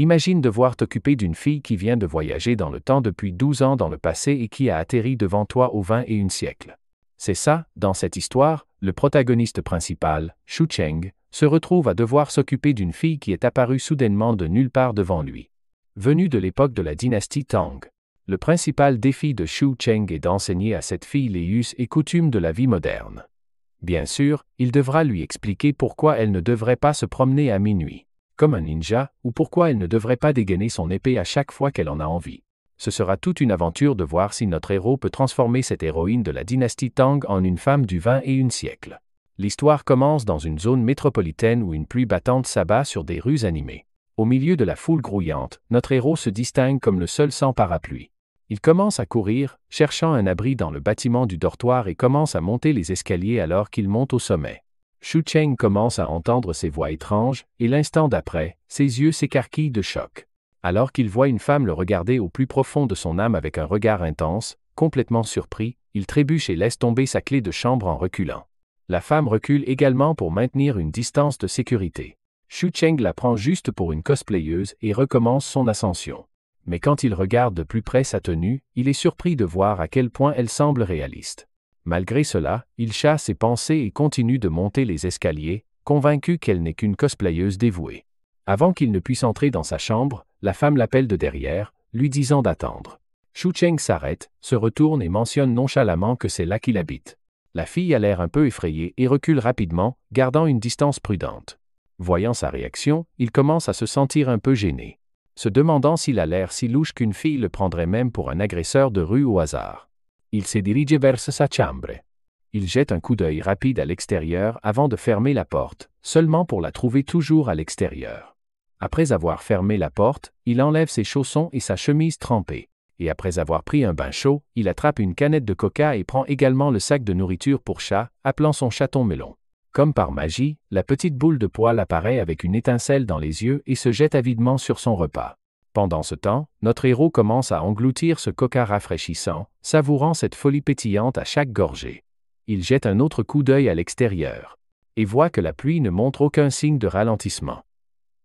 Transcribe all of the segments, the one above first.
Imagine devoir t'occuper d'une fille qui vient de voyager dans le temps depuis 12 ans dans le passé et qui a atterri devant toi au XXIe siècle. C'est ça, dans cette histoire, le protagoniste principal, Shu Cheng, se retrouve à devoir s'occuper d'une fille qui est apparue soudainement de nulle part devant lui. Venue de l'époque de la dynastie Tang, le principal défi de Shu Cheng est d'enseigner à cette fille les us et coutumes de la vie moderne. Bien sûr, il devra lui expliquer pourquoi elle ne devrait pas se promener à minuit, comme un ninja, ou pourquoi elle ne devrait pas dégainer son épée à chaque fois qu'elle en a envie. Ce sera toute une aventure de voir si notre héros peut transformer cette héroïne de la dynastie Tang en une femme du XXIe siècle. L'histoire commence dans une zone métropolitaine où une pluie battante s'abat sur des rues animées. Au milieu de la foule grouillante, notre héros se distingue comme le seul sans parapluie. Il commence à courir, cherchant un abri dans le bâtiment du dortoir et commence à monter les escaliers alors qu'il monte au sommet. Shu Cheng commence à entendre ces voix étranges, et l'instant d'après, ses yeux s'écarquillent de choc. Alors qu'il voit une femme le regarder au plus profond de son âme avec un regard intense, complètement surpris, il trébuche et laisse tomber sa clé de chambre en reculant. La femme recule également pour maintenir une distance de sécurité. Shu Cheng la prend juste pour une cosplayeuse et recommence son ascension. Mais quand il regarde de plus près sa tenue, il est surpris de voir à quel point elle semble réaliste. Malgré cela, il chasse ses pensées et continue de monter les escaliers, convaincu qu'elle n'est qu'une cosplayeuse dévouée. Avant qu'il ne puisse entrer dans sa chambre, la femme l'appelle de derrière, lui disant d'attendre. Shu Cheng s'arrête, se retourne et mentionne nonchalamment que c'est là qu'il habite. La fille a l'air un peu effrayée et recule rapidement, gardant une distance prudente. Voyant sa réaction, il commence à se sentir un peu gêné, se demandant s'il a l'air si louche qu'une fille le prendrait même pour un agresseur de rue au hasard. Il se dirige vers sa chambre. Il jette un coup d'œil rapide à l'extérieur avant de fermer la porte, seulement pour la trouver toujours à l'extérieur. Après avoir fermé la porte, il enlève ses chaussons et sa chemise trempée. Et après avoir pris un bain chaud, il attrape une canette de coca et prend également le sac de nourriture pour chat, appelant son chaton melon. Comme par magie, la petite boule de poil apparaît avec une étincelle dans les yeux et se jette avidement sur son repas. Pendant ce temps, notre héros commence à engloutir ce coca rafraîchissant, savourant cette folie pétillante à chaque gorgée. Il jette un autre coup d'œil à l'extérieur et voit que la pluie ne montre aucun signe de ralentissement.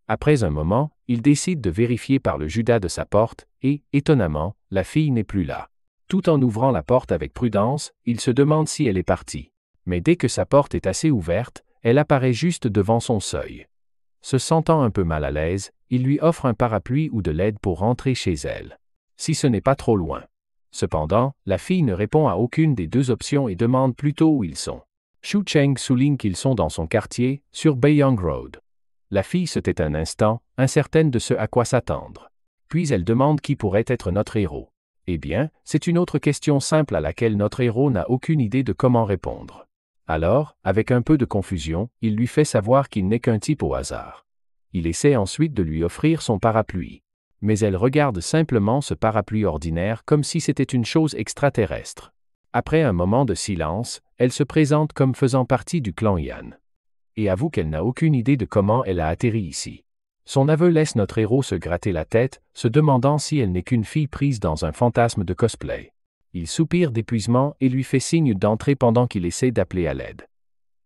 Après un moment, il décide de vérifier par le judas de sa porte et, étonnamment, la fille n'est plus là. Tout en ouvrant la porte avec prudence, il se demande si elle est partie. Mais dès que sa porte est assez ouverte, elle apparaît juste devant son seuil. Se sentant un peu mal à l'aise, il lui offre un parapluie ou de l'aide pour rentrer chez elle, si ce n'est pas trop loin. Cependant, la fille ne répond à aucune des deux options et demande plutôt où ils sont. Shu Cheng souligne qu'ils sont dans son quartier, sur Beiyang Road. La fille se tait un instant, incertaine de ce à quoi s'attendre. Puis elle demande qui pourrait être notre héros. Eh bien, c'est une autre question simple à laquelle notre héros n'a aucune idée de comment répondre. Alors, avec un peu de confusion, il lui fait savoir qu'il n'est qu'un type au hasard. Il essaie ensuite de lui offrir son parapluie. Mais elle regarde simplement ce parapluie ordinaire comme si c'était une chose extraterrestre. Après un moment de silence, elle se présente comme faisant partie du clan Yan. Et avoue qu'elle n'a aucune idée de comment elle a atterri ici. Son aveu laisse notre héros se gratter la tête, se demandant si elle n'est qu'une fille prise dans un fantasme de cosplay. Il soupire d'épuisement et lui fait signe d'entrer pendant qu'il essaie d'appeler à l'aide.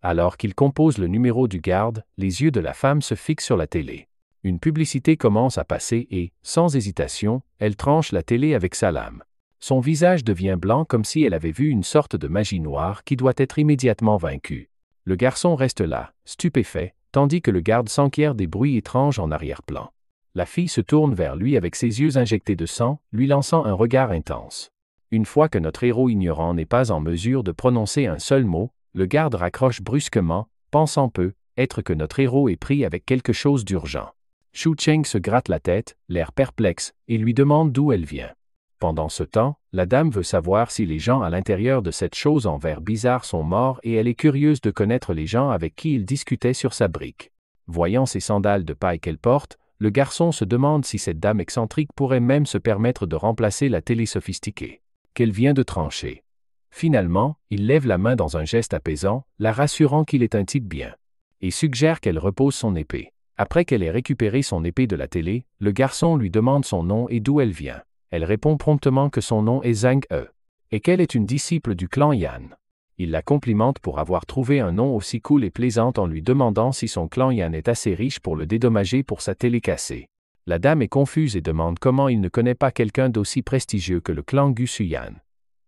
Alors qu'il compose le numéro du garde, les yeux de la femme se fixent sur la télé. Une publicité commence à passer et, sans hésitation, elle tranche la télé avec sa lame. Son visage devient blanc comme si elle avait vu une sorte de magie noire qui doit être immédiatement vaincue. Le garçon reste là, stupéfait, tandis que le garde s'enquiert des bruits étranges en arrière-plan. La fille se tourne vers lui avec ses yeux injectés de sang, lui lançant un regard intense. Une fois que notre héros ignorant n'est pas en mesure de prononcer un seul mot, le garde raccroche brusquement, pensant peu, être que notre héros est pris avec quelque chose d'urgent. Shu Cheng se gratte la tête, l'air perplexe, et lui demande d'où elle vient. Pendant ce temps, la dame veut savoir si les gens à l'intérieur de cette chose en verre bizarre sont morts et elle est curieuse de connaître les gens avec qui il discutait sur sa brique. Voyant ces sandales de paille qu'elle porte, le garçon se demande si cette dame excentrique pourrait même se permettre de remplacer la télé sophistiquée qu'elle vient de trancher. Finalement, il lève la main dans un geste apaisant, la rassurant qu'il est un type bien, et suggère qu'elle repose son épée. Après qu'elle ait récupéré son épée de la télé, le garçon lui demande son nom et d'où elle vient. Elle répond promptement que son nom est Zhang He, et qu'elle est une disciple du clan Yan. Il la complimente pour avoir trouvé un nom aussi cool et plaisant en lui demandant si son clan Yan est assez riche pour le dédommager pour sa télé cassée. La dame est confuse et demande comment il ne connaît pas quelqu'un d'aussi prestigieux que le clan Gusuyan.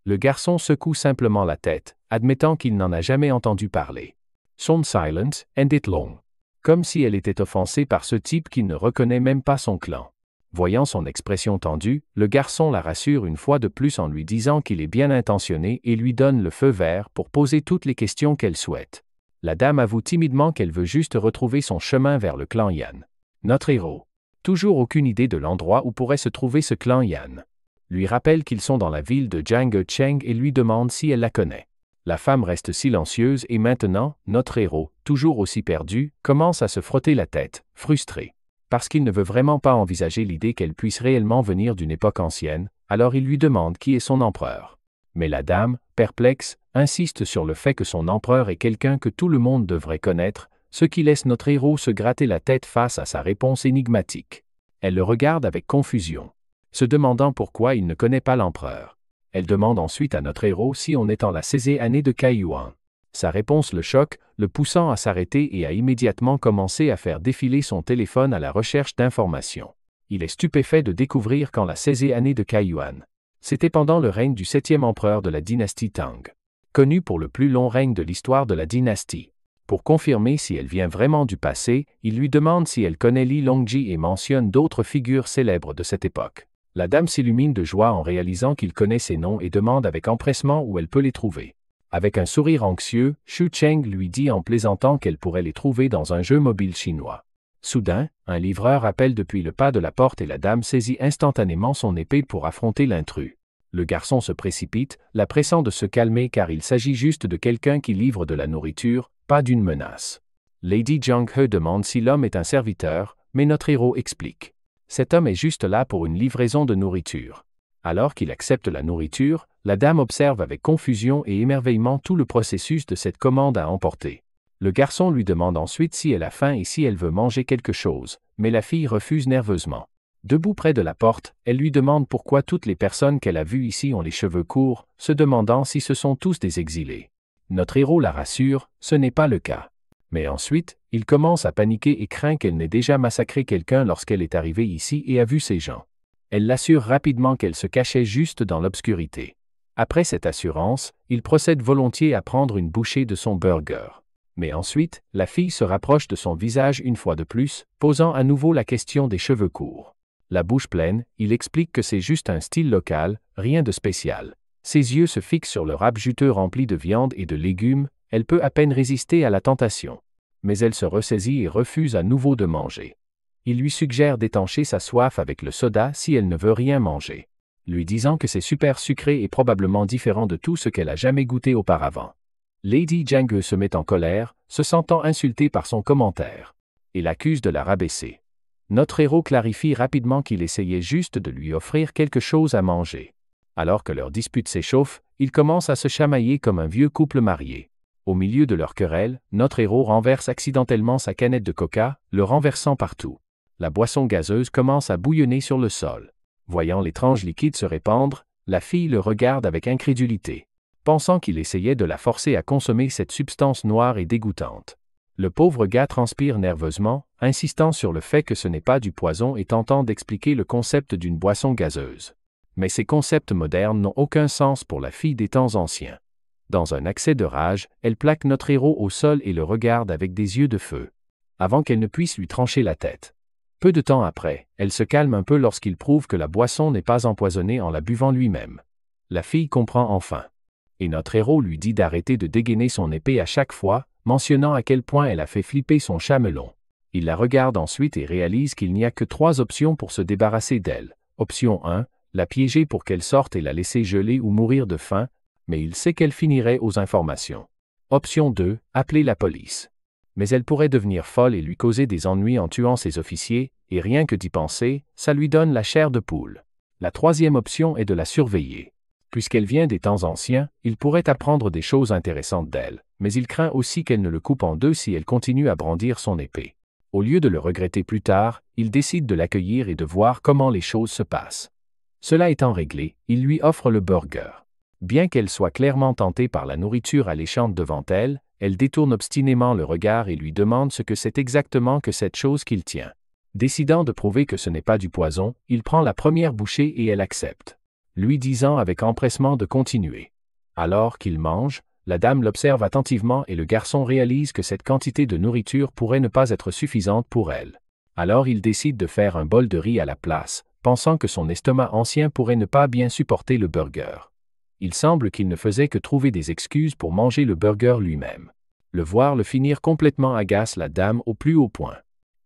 Le garçon secoue simplement la tête, admettant qu'il n'en a jamais entendu parler. Son silence ended long. Comme si elle était offensée par ce type qui ne reconnaît même pas son clan. Voyant son expression tendue, le garçon la rassure une fois de plus en lui disant qu'il est bien intentionné et lui donne le feu vert pour poser toutes les questions qu'elle souhaite. La dame avoue timidement qu'elle veut juste retrouver son chemin vers le clan Yan. Notre héros. Toujours aucune idée de l'endroit où pourrait se trouver ce clan Yan. Lui rappelle qu'ils sont dans la ville de Jiangecheng et lui demande si elle la connaît. La femme reste silencieuse et maintenant, notre héros, toujours aussi perdu, commence à se frotter la tête, frustré. Parce qu'il ne veut vraiment pas envisager l'idée qu'elle puisse réellement venir d'une époque ancienne, alors il lui demande qui est son empereur. Mais la dame, perplexe, insiste sur le fait que son empereur est quelqu'un que tout le monde devrait connaître, ce qui laisse notre héros se gratter la tête face à sa réponse énigmatique. Elle le regarde avec confusion, se demandant pourquoi il ne connaît pas l'empereur. Elle demande ensuite à notre héros si on est en la 16e année de Kaiyuan. Sa réponse le choque, le poussant à s'arrêter et à immédiatement commencer à faire défiler son téléphone à la recherche d'informations. Il est stupéfait de découvrir qu'en la 16e année de Kaiyuan, c'était pendant le règne du 7e empereur de la dynastie Tang, connu pour le plus long règne de l'histoire de la dynastie. Pour confirmer si elle vient vraiment du passé, il lui demande si elle connaît Li Longji et mentionne d'autres figures célèbres de cette époque. La dame s'illumine de joie en réalisant qu'il connaît ces noms et demande avec empressement où elle peut les trouver. Avec un sourire anxieux, Xu Cheng lui dit en plaisantant qu'elle pourrait les trouver dans un jeu mobile chinois. Soudain, un livreur appelle depuis le pas de la porte et la dame saisit instantanément son épée pour affronter l'intrus. Le garçon se précipite, la pressant de se calmer car il s'agit juste de quelqu'un qui livre de la nourriture, pas d'une menace. Lady Zhang He demande si l'homme est un serviteur, mais notre héros explique. Cet homme est juste là pour une livraison de nourriture. Alors qu'il accepte la nourriture, la dame observe avec confusion et émerveillement tout le processus de cette commande à emporter. Le garçon lui demande ensuite si elle a faim et si elle veut manger quelque chose, mais la fille refuse nerveusement. Debout près de la porte, elle lui demande pourquoi toutes les personnes qu'elle a vues ici ont les cheveux courts, se demandant si ce sont tous des exilés. Notre héros la rassure, ce n'est pas le cas. Mais ensuite, il commence à paniquer et craint qu'elle n'ait déjà massacré quelqu'un lorsqu'elle est arrivée ici et a vu ces gens. Elle l'assure rapidement qu'elle se cachait juste dans l'obscurité. Après cette assurance, il procède volontiers à prendre une bouchée de son burger. Mais ensuite, la fille se rapproche de son visage une fois de plus, posant à nouveau la question des cheveux courts. La bouche pleine, il explique que c'est juste un style local, rien de spécial. Ses yeux se fixent sur le râpe juteux rempli de viande et de légumes, elle peut à peine résister à la tentation. Mais elle se ressaisit et refuse à nouveau de manger. Il lui suggère d'étancher sa soif avec le soda si elle ne veut rien manger, lui disant que c'est super sucré et probablement différent de tout ce qu'elle a jamais goûté auparavant. Lady Zhang se met en colère, se sentant insultée par son commentaire, et l'accuse de la rabaisser. Notre héros clarifie rapidement qu'il essayait juste de lui offrir quelque chose à manger. Alors que leur dispute s'échauffe, ils commencent à se chamailler comme un vieux couple marié. Au milieu de leur querelle, notre héros renverse accidentellement sa canette de coca, le renversant partout. La boisson gazeuse commence à bouillonner sur le sol. Voyant l'étrange liquide se répandre, la fille le regarde avec incrédulité, pensant qu'il essayait de la forcer à consommer cette substance noire et dégoûtante. Le pauvre gars transpire nerveusement, insistant sur le fait que ce n'est pas du poison et tentant d'expliquer le concept d'une boisson gazeuse. Mais ces concepts modernes n'ont aucun sens pour la fille des temps anciens. Dans un accès de rage, elle plaque notre héros au sol et le regarde avec des yeux de feu, avant qu'elle ne puisse lui trancher la tête. Peu de temps après, elle se calme un peu lorsqu'il prouve que la boisson n'est pas empoisonnée en la buvant lui-même. La fille comprend enfin. Et notre héros lui dit d'arrêter de dégainer son épée à chaque fois, mentionnant à quel point elle a fait flipper son chamelon. Il la regarde ensuite et réalise qu'il n'y a que 3 options pour se débarrasser d'elle. Option 1, la piéger pour qu'elle sorte et la laisser geler ou mourir de faim, mais il sait qu'elle finirait aux informations. Option 2, appeler la police. Mais elle pourrait devenir folle et lui causer des ennuis en tuant ses officiers, et rien que d'y penser, ça lui donne la chair de poule. La 3e option est de la surveiller. Puisqu'elle vient des temps anciens, il pourrait apprendre des choses intéressantes d'elle, mais il craint aussi qu'elle ne le coupe en deux si elle continue à brandir son épée. Au lieu de le regretter plus tard, il décide de l'accueillir et de voir comment les choses se passent. Cela étant réglé, il lui offre le burger. Bien qu'elle soit clairement tentée par la nourriture alléchante devant elle, elle détourne obstinément le regard et lui demande ce que c'est exactement que cette chose qu'il tient. Décidant de prouver que ce n'est pas du poison, il prend la première bouchée et elle accepte, lui disant avec empressement de continuer. Alors qu'il mange, la dame l'observe attentivement et le garçon réalise que cette quantité de nourriture pourrait ne pas être suffisante pour elle. Alors il décide de faire un bol de riz à la place, pensant que son estomac ancien pourrait ne pas bien supporter le burger. Il semble qu'il ne faisait que trouver des excuses pour manger le burger lui-même. Le voir le finir complètement agace la dame au plus haut point.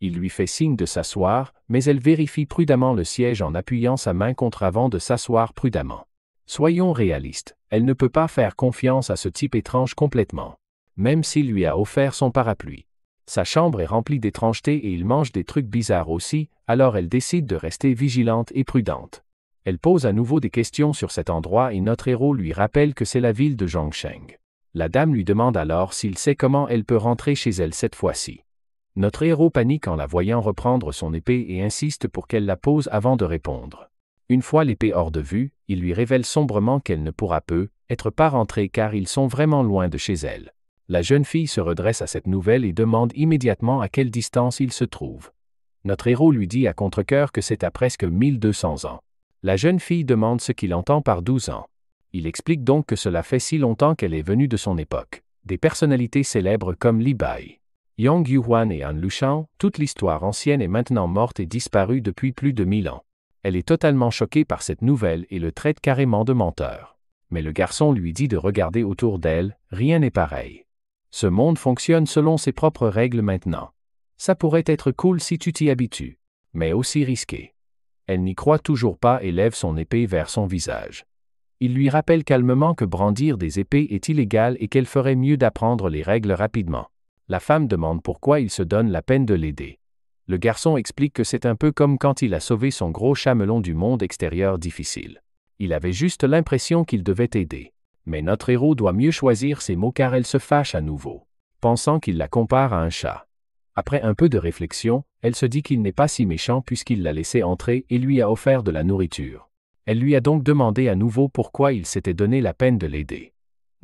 Il lui fait signe de s'asseoir, mais elle vérifie prudemment le siège en appuyant sa main contre avant de s'asseoir prudemment. Soyons réalistes, elle ne peut pas faire confiance à ce type étrange complètement. Même s'il lui a offert son parapluie. Sa chambre est remplie d'étrangetés et il mange des trucs bizarres aussi, alors elle décide de rester vigilante et prudente. Elle pose à nouveau des questions sur cet endroit et notre héros lui rappelle que c'est la ville de Zhongsheng. La dame lui demande alors s'il sait comment elle peut rentrer chez elle cette fois-ci. Notre héros panique en la voyant reprendre son épée et insiste pour qu'elle la pose avant de répondre. Une fois l'épée hors de vue, il lui révèle sombrement qu'elle ne pourra être pas rentrée car ils sont vraiment loin de chez elle. La jeune fille se redresse à cette nouvelle et demande immédiatement à quelle distance il se trouve. Notre héros lui dit à contre-cœur que c'est à presque 1200 ans. La jeune fille demande ce qu'il entend par 12 ans. Il explique donc que cela fait si longtemps qu'elle est venue de son époque. Des personnalités célèbres comme Li Bai, Yang Yuhuan et Han Lushan, toute l'histoire ancienne est maintenant morte et disparue depuis plus de 1000 ans. Elle est totalement choquée par cette nouvelle et le traite carrément de menteur. Mais le garçon lui dit de regarder autour d'elle, rien n'est pareil. Ce monde fonctionne selon ses propres règles maintenant. Ça pourrait être cool si tu t'y habitues, mais aussi risqué. Elle n'y croit toujours pas et lève son épée vers son visage. Il lui rappelle calmement que brandir des épées est illégal et qu'elle ferait mieux d'apprendre les règles rapidement. La femme demande pourquoi il se donne la peine de l'aider. Le garçon explique que c'est un peu comme quand il a sauvé son gros chamelon du monde extérieur difficile. Il avait juste l'impression qu'il devait aider. Mais notre héros doit mieux choisir ses mots car elle se fâche à nouveau, pensant qu'il la compare à un chat. Après un peu de réflexion, elle se dit qu'il n'est pas si méchant puisqu'il l'a laissé entrer et lui a offert de la nourriture. Elle lui a donc demandé à nouveau pourquoi il s'était donné la peine de l'aider.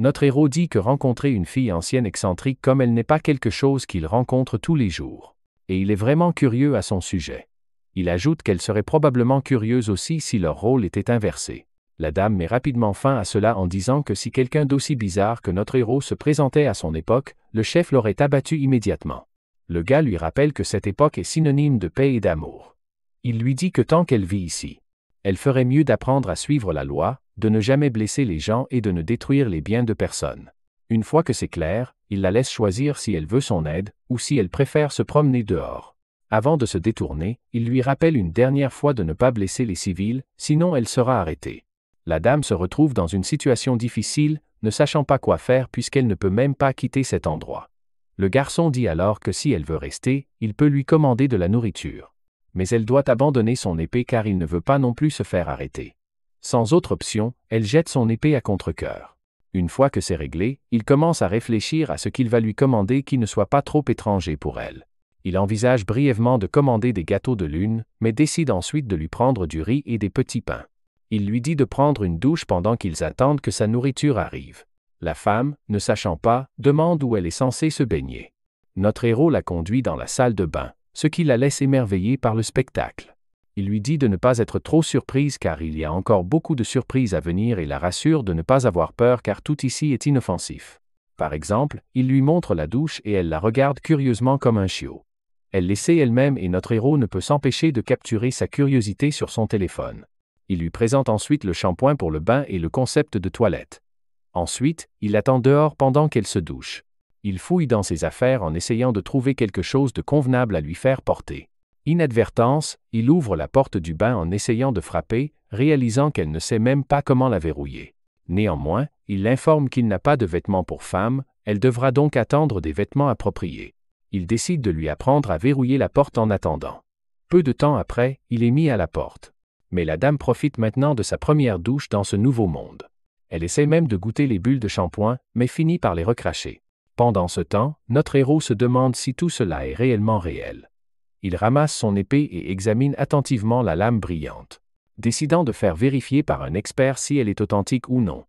Notre héros dit que rencontrer une fille ancienne excentrique comme elle n'est pas quelque chose qu'il rencontre tous les jours. Et il est vraiment curieux à son sujet. Il ajoute qu'elle serait probablement curieuse aussi si leur rôle était inversé. La dame met rapidement fin à cela en disant que si quelqu'un d'aussi bizarre que notre héros se présentait à son époque, le chef l'aurait abattu immédiatement. Le gars lui rappelle que cette époque est synonyme de paix et d'amour. Il lui dit que tant qu'elle vit ici, elle ferait mieux d'apprendre à suivre la loi, de ne jamais blesser les gens et de ne détruire les biens de personne. Une fois que c'est clair, il la laisse choisir si elle veut son aide ou si elle préfère se promener dehors. Avant de se détourner, il lui rappelle une dernière fois de ne pas blesser les civils, sinon elle sera arrêtée. La dame se retrouve dans une situation difficile, ne sachant pas quoi faire puisqu'elle ne peut même pas quitter cet endroit. Le garçon dit alors que si elle veut rester, il peut lui commander de la nourriture. Mais elle doit abandonner son épée car il ne veut pas non plus se faire arrêter. Sans autre option, elle jette son épée à contre-cœur. Une fois que c'est réglé, il commence à réfléchir à ce qu'il va lui commander qui ne soit pas trop étranger pour elle. Il envisage brièvement de commander des gâteaux de lune, mais décide ensuite de lui prendre du riz et des petits pains. Il lui dit de prendre une douche pendant qu'ils attendent que sa nourriture arrive. La femme, ne sachant pas, demande où elle est censée se baigner. Notre héros la conduit dans la salle de bain, ce qui la laisse émerveillée par le spectacle. Il lui dit de ne pas être trop surprise car il y a encore beaucoup de surprises à venir et la rassure de ne pas avoir peur car tout ici est inoffensif. Par exemple, il lui montre la douche et elle la regarde curieusement comme un chiot. Elle l'essaie elle-même et notre héros ne peut s'empêcher de capturer sa curiosité sur son téléphone. Il lui présente ensuite le shampoing pour le bain et le concept de toilette. Ensuite, il attend dehors pendant qu'elle se douche. Il fouille dans ses affaires en essayant de trouver quelque chose de convenable à lui faire porter. Inadvertance, il ouvre la porte du bain en essayant de frapper, réalisant qu'elle ne sait même pas comment la verrouiller. Néanmoins, il l'informe qu'il n'a pas de vêtements pour femme, elle devra donc attendre des vêtements appropriés. Il décide de lui apprendre à verrouiller la porte en attendant. Peu de temps après, il est mis à la porte. Mais la dame profite maintenant de sa première douche dans ce nouveau monde. Elle essaie même de goûter les bulles de shampoing, mais finit par les recracher. Pendant ce temps, notre héros se demande si tout cela est réellement réel. Il ramasse son épée et examine attentivement la lame brillante, décidant de faire vérifier par un expert si elle est authentique ou non.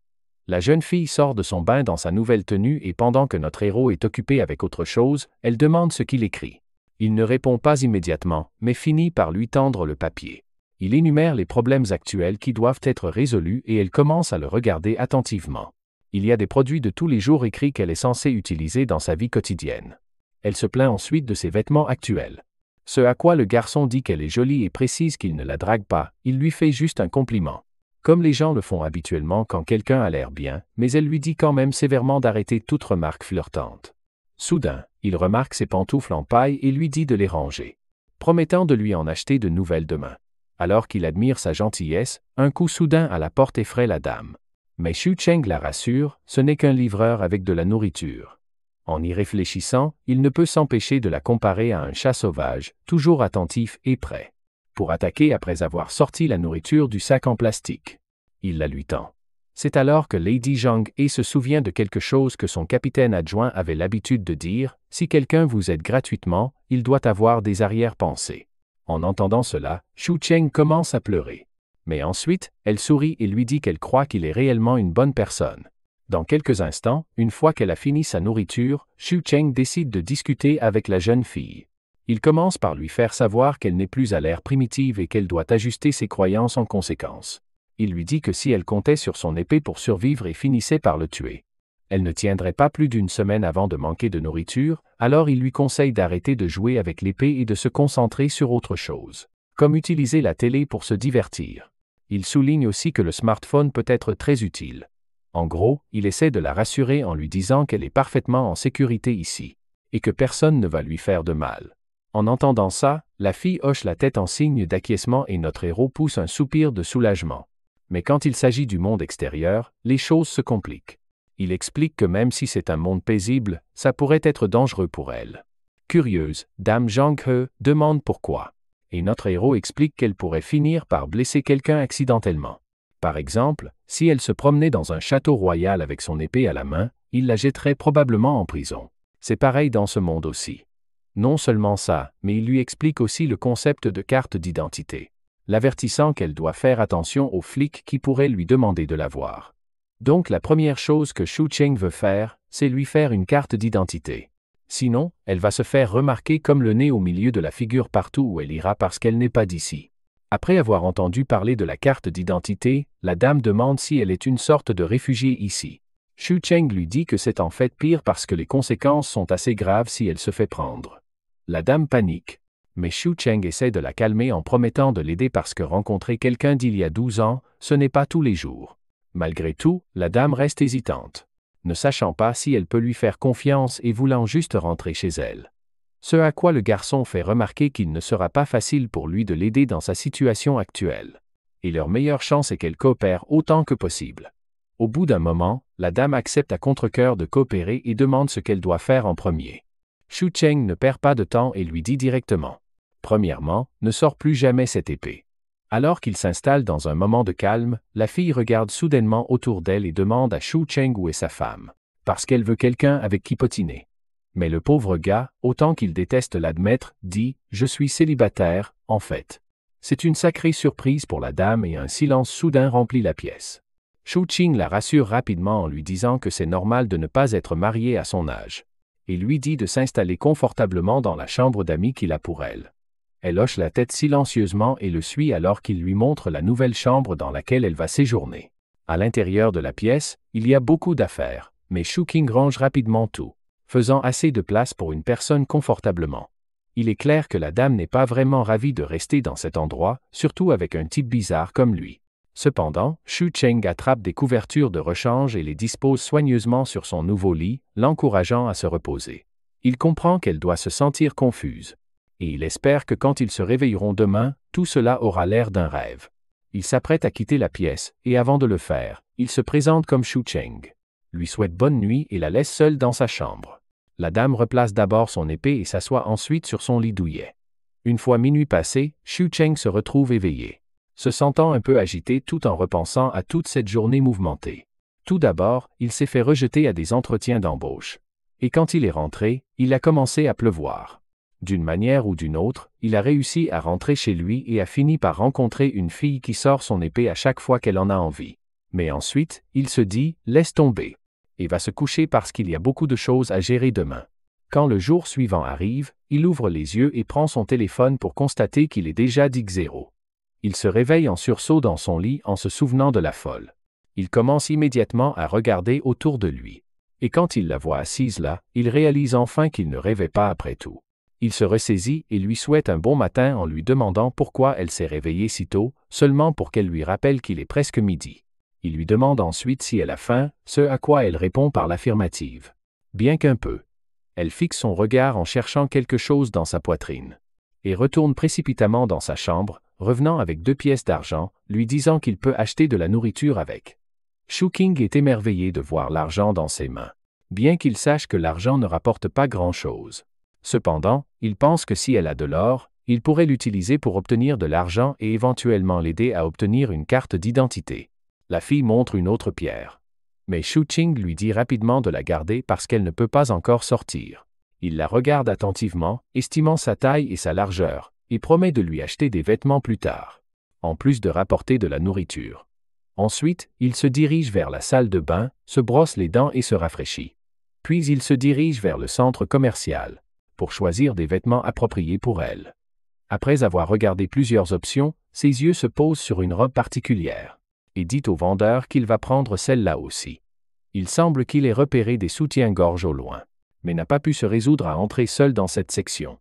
La jeune fille sort de son bain dans sa nouvelle tenue et pendant que notre héros est occupé avec autre chose, elle demande ce qu'il écrit. Il ne répond pas immédiatement, mais finit par lui tendre le papier. Il énumère les problèmes actuels qui doivent être résolus et elle commence à le regarder attentivement. Il y a des produits de tous les jours écrits qu'elle est censée utiliser dans sa vie quotidienne. Elle se plaint ensuite de ses vêtements actuels. Ce à quoi le garçon dit qu'elle est jolie et précise qu'il ne la drague pas, il lui fait juste un compliment. Comme les gens le font habituellement quand quelqu'un a l'air bien, mais elle lui dit quand même sévèrement d'arrêter toute remarque flirtante. Soudain, il remarque ses pantoufles en paille et lui dit de les ranger, promettant de lui en acheter de nouvelles demain. Alors qu'il admire sa gentillesse, un coup soudain à la porte effraie la dame. Mais Shu Cheng la rassure, ce n'est qu'un livreur avec de la nourriture. En y réfléchissant, il ne peut s'empêcher de la comparer à un chat sauvage, toujours attentif et prêt pour attaquer après avoir sorti la nourriture du sac en plastique. Il la lui tend. C'est alors que Lady Zhang He se souvient de quelque chose que son capitaine adjoint avait l'habitude de dire, si quelqu'un vous aide gratuitement, il doit avoir des arrière-pensées. En entendant cela, Shu Cheng commence à pleurer. Mais ensuite, elle sourit et lui dit qu'elle croit qu'il est réellement une bonne personne. Dans quelques instants, une fois qu'elle a fini sa nourriture, Shu Cheng décide de discuter avec la jeune fille. Il commence par lui faire savoir qu'elle n'est plus à l'ère primitive et qu'elle doit ajuster ses croyances en conséquence. Il lui dit que si elle comptait sur son épée pour survivre et finissait par le tuer, elle ne tiendrait pas plus d'une semaine avant de manquer de nourriture, alors il lui conseille d'arrêter de jouer avec l'épée et de se concentrer sur autre chose, comme utiliser la télé pour se divertir. Il souligne aussi que le smartphone peut être très utile. En gros, il essaie de la rassurer en lui disant qu'elle est parfaitement en sécurité ici, et que personne ne va lui faire de mal. En entendant ça, la fille hoche la tête en signe d'acquiescement et notre héros pousse un soupir de soulagement. Mais quand il s'agit du monde extérieur, les choses se compliquent. Il explique que même si c'est un monde paisible, ça pourrait être dangereux pour elle. Curieuse, Dame Zhang He demande pourquoi. Et notre héros explique qu'elle pourrait finir par blesser quelqu'un accidentellement. Par exemple, si elle se promenait dans un château royal avec son épée à la main, il la jetterait probablement en prison. C'est pareil dans ce monde aussi. Non seulement ça, mais il lui explique aussi le concept de carte d'identité, l'avertissant qu'elle doit faire attention aux flics qui pourraient lui demander de la voir. Donc la première chose que Shu Cheng veut faire, c'est lui faire une carte d'identité. Sinon, elle va se faire remarquer comme le nez au milieu de la figure partout où elle ira parce qu'elle n'est pas d'ici. Après avoir entendu parler de la carte d'identité, la dame demande si elle est une sorte de réfugiée ici. Shu Cheng lui dit que c'est en fait pire parce que les conséquences sont assez graves si elle se fait prendre. La dame panique. Mais Shu Cheng essaie de la calmer en promettant de l'aider parce que rencontrer quelqu'un d'il y a 12 ans, ce n'est pas tous les jours. Malgré tout, la dame reste hésitante, ne sachant pas si elle peut lui faire confiance et voulant juste rentrer chez elle. Ce à quoi le garçon fait remarquer qu'il ne sera pas facile pour lui de l'aider dans sa situation actuelle. Et leur meilleure chance est qu'elle coopère autant que possible. Au bout d'un moment, la dame accepte à contre-cœur de coopérer et demande ce qu'elle doit faire en premier. Shu Cheng ne perd pas de temps et lui dit directement. Premièrement, ne sors plus jamais cette épée. Alors qu'il s'installe dans un moment de calme, la fille regarde soudainement autour d'elle et demande à Shu Cheng où est sa femme, parce qu'elle veut quelqu'un avec qui potiner. Mais le pauvre gars, autant qu'il déteste l'admettre, dit « Je suis célibataire, en fait ». C'est une sacrée surprise pour la dame et un silence soudain remplit la pièce. Shu Cheng la rassure rapidement en lui disant que c'est normal de ne pas être marié à son âge, et lui dit de s'installer confortablement dans la chambre d'amis qu'il a pour elle. Elle hoche la tête silencieusement et le suit alors qu'il lui montre la nouvelle chambre dans laquelle elle va séjourner. À l'intérieur de la pièce, il y a beaucoup d'affaires, mais Shu Cheng range rapidement tout, faisant assez de place pour une personne confortablement. Il est clair que la dame n'est pas vraiment ravie de rester dans cet endroit, surtout avec un type bizarre comme lui. Cependant, Shu Cheng attrape des couvertures de rechange et les dispose soigneusement sur son nouveau lit, l'encourageant à se reposer. Il comprend qu'elle doit se sentir confuse. Et il espère que quand ils se réveilleront demain, tout cela aura l'air d'un rêve. Il s'apprête à quitter la pièce, et avant de le faire, il se présente comme Shu Cheng, lui souhaite bonne nuit et la laisse seule dans sa chambre. La dame replace d'abord son épée et s'assoit ensuite sur son lit douillet. Une fois minuit passé, Shu Cheng se retrouve éveillé, se sentant un peu agité tout en repensant à toute cette journée mouvementée. Tout d'abord, il s'est fait rejeter à des entretiens d'embauche. Et quand il est rentré, il a commencé à pleuvoir. D'une manière ou d'une autre, il a réussi à rentrer chez lui et a fini par rencontrer une fille qui sort son épée à chaque fois qu'elle en a envie. Mais ensuite, il se dit « laisse tomber » et va se coucher parce qu'il y a beaucoup de choses à gérer demain. Quand le jour suivant arrive, il ouvre les yeux et prend son téléphone pour constater qu'il est déjà 10:00. Il se réveille en sursaut dans son lit en se souvenant de la folle. Il commence immédiatement à regarder autour de lui. Et quand il la voit assise là, il réalise enfin qu'il ne rêvait pas après tout. Il se ressaisit et lui souhaite un bon matin en lui demandant pourquoi elle s'est réveillée si tôt, seulement pour qu'elle lui rappelle qu'il est presque midi. Il lui demande ensuite si elle a faim, ce à quoi elle répond par l'affirmative. Bien qu'un peu. Elle fixe son regard en cherchant quelque chose dans sa poitrine. Et retourne précipitamment dans sa chambre, revenant avec 2 pièces d'argent, lui disant qu'il peut acheter de la nourriture avec. Shu-King est émerveillé de voir l'argent dans ses mains. Bien qu'il sache que l'argent ne rapporte pas grand-chose. Cependant, il pense que si elle a de l'or, il pourrait l'utiliser pour obtenir de l'argent et éventuellement l'aider à obtenir une carte d'identité. La fille montre une autre pierre. Mais Shu-King lui dit rapidement de la garder parce qu'elle ne peut pas encore sortir. Il la regarde attentivement, estimant sa taille et sa largeur, et promet de lui acheter des vêtements plus tard, en plus de rapporter de la nourriture. Ensuite, il se dirige vers la salle de bain, se brosse les dents et se rafraîchit. Puis il se dirige vers le centre commercial, pour choisir des vêtements appropriés pour elle. Après avoir regardé plusieurs options, ses yeux se posent sur une robe particulière, et dit au vendeur qu'il va prendre celle-là aussi. Il semble qu'il ait repéré des soutiens-gorge au loin, mais n'a pas pu se résoudre à entrer seul dans cette section.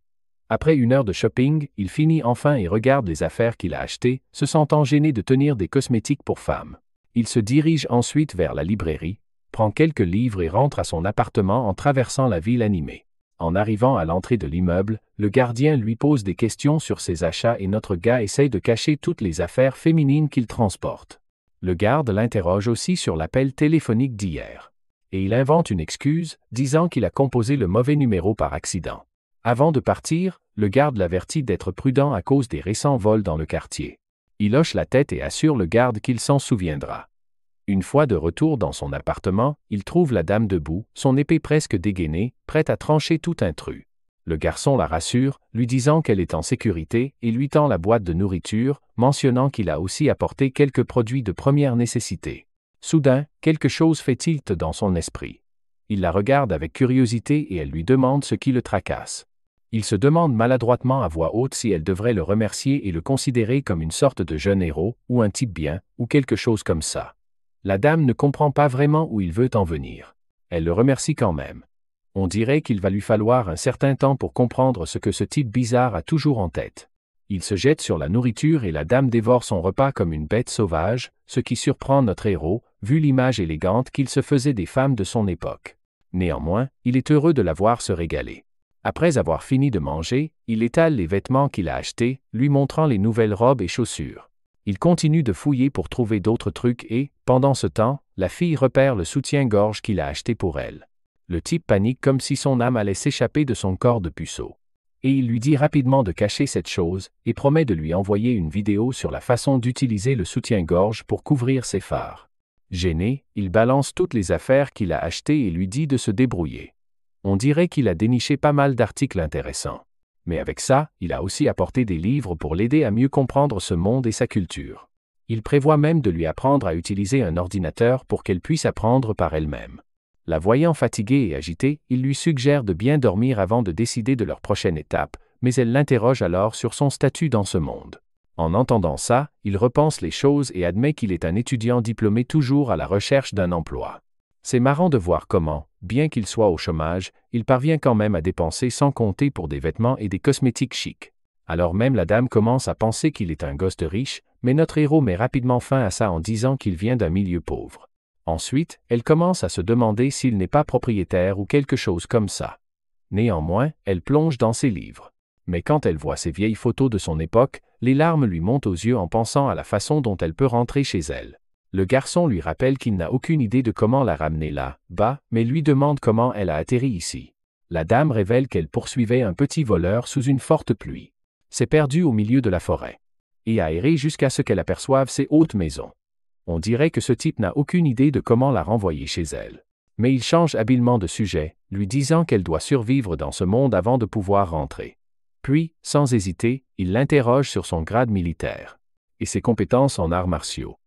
Après 1 heure de shopping, il finit enfin et regarde les affaires qu'il a achetées, se sentant gêné de tenir des cosmétiques pour femmes. Il se dirige ensuite vers la librairie, prend quelques livres et rentre à son appartement en traversant la ville animée. En arrivant à l'entrée de l'immeuble, le gardien lui pose des questions sur ses achats et notre gars essaye de cacher toutes les affaires féminines qu'il transporte. Le garde l'interroge aussi sur l'appel téléphonique d'hier. Et il invente une excuse, disant qu'il a composé le mauvais numéro par accident. Avant de partir, le garde l'avertit d'être prudent à cause des récents vols dans le quartier. Il hoche la tête et assure le garde qu'il s'en souviendra. Une fois de retour dans son appartement, il trouve la dame debout, son épée presque dégainée, prête à trancher tout intrus. Le garçon la rassure, lui disant qu'elle est en sécurité et lui tend la boîte de nourriture, mentionnant qu'il a aussi apporté quelques produits de première nécessité. Soudain, quelque chose fait tilt dans son esprit. Il la regarde avec curiosité et elle lui demande ce qui le tracasse. Il se demande maladroitement à voix haute si elle devrait le remercier et le considérer comme une sorte de jeune héros, ou un type bien, ou quelque chose comme ça. La dame ne comprend pas vraiment où il veut en venir. Elle le remercie quand même. On dirait qu'il va lui falloir un certain temps pour comprendre ce que ce type bizarre a toujours en tête. Il se jette sur la nourriture et la dame dévore son repas comme une bête sauvage, ce qui surprend notre héros, vu l'image élégante qu'il se faisait des femmes de son époque. Néanmoins, il est heureux de la voir se régaler. Après avoir fini de manger, il étale les vêtements qu'il a achetés, lui montrant les nouvelles robes et chaussures. Il continue de fouiller pour trouver d'autres trucs et, pendant ce temps, la fille repère le soutien-gorge qu'il a acheté pour elle. Le type panique comme si son âme allait s'échapper de son corps de puceau. Et il lui dit rapidement de cacher cette chose, et promet de lui envoyer une vidéo sur la façon d'utiliser le soutien-gorge pour couvrir ses phares. Gêné, il balance toutes les affaires qu'il a achetées et lui dit de se débrouiller. On dirait qu'il a déniché pas mal d'articles intéressants. Mais avec ça, il a aussi apporté des livres pour l'aider à mieux comprendre ce monde et sa culture. Il prévoit même de lui apprendre à utiliser un ordinateur pour qu'elle puisse apprendre par elle-même. La voyant fatiguée et agitée, il lui suggère de bien dormir avant de décider de leur prochaine étape, mais elle l'interroge alors sur son statut dans ce monde. En entendant ça, il repense les choses et admet qu'il est un étudiant diplômé toujours à la recherche d'un emploi. C'est marrant de voir comment, bien qu'il soit au chômage, il parvient quand même à dépenser sans compter pour des vêtements et des cosmétiques chics. Alors même la dame commence à penser qu'il est un gosse de riche, mais notre héros met rapidement fin à ça en disant qu'il vient d'un milieu pauvre. Ensuite, elle commence à se demander s'il n'est pas propriétaire ou quelque chose comme ça. Néanmoins, elle plonge dans ses livres. Mais quand elle voit ces vieilles photos de son époque, les larmes lui montent aux yeux en pensant à la façon dont elle peut rentrer chez elle. Le garçon lui rappelle qu'il n'a aucune idée de comment la ramener là-bas, mais lui demande comment elle a atterri ici. La dame révèle qu'elle poursuivait un petit voleur sous une forte pluie. S'est perdue au milieu de la forêt. Et a erré jusqu'à ce qu'elle aperçoive ses hautes maisons. On dirait que ce type n'a aucune idée de comment la renvoyer chez elle. Mais il change habilement de sujet, lui disant qu'elle doit survivre dans ce monde avant de pouvoir rentrer. Puis, sans hésiter, il l'interroge sur son grade militaire et ses compétences en arts martiaux.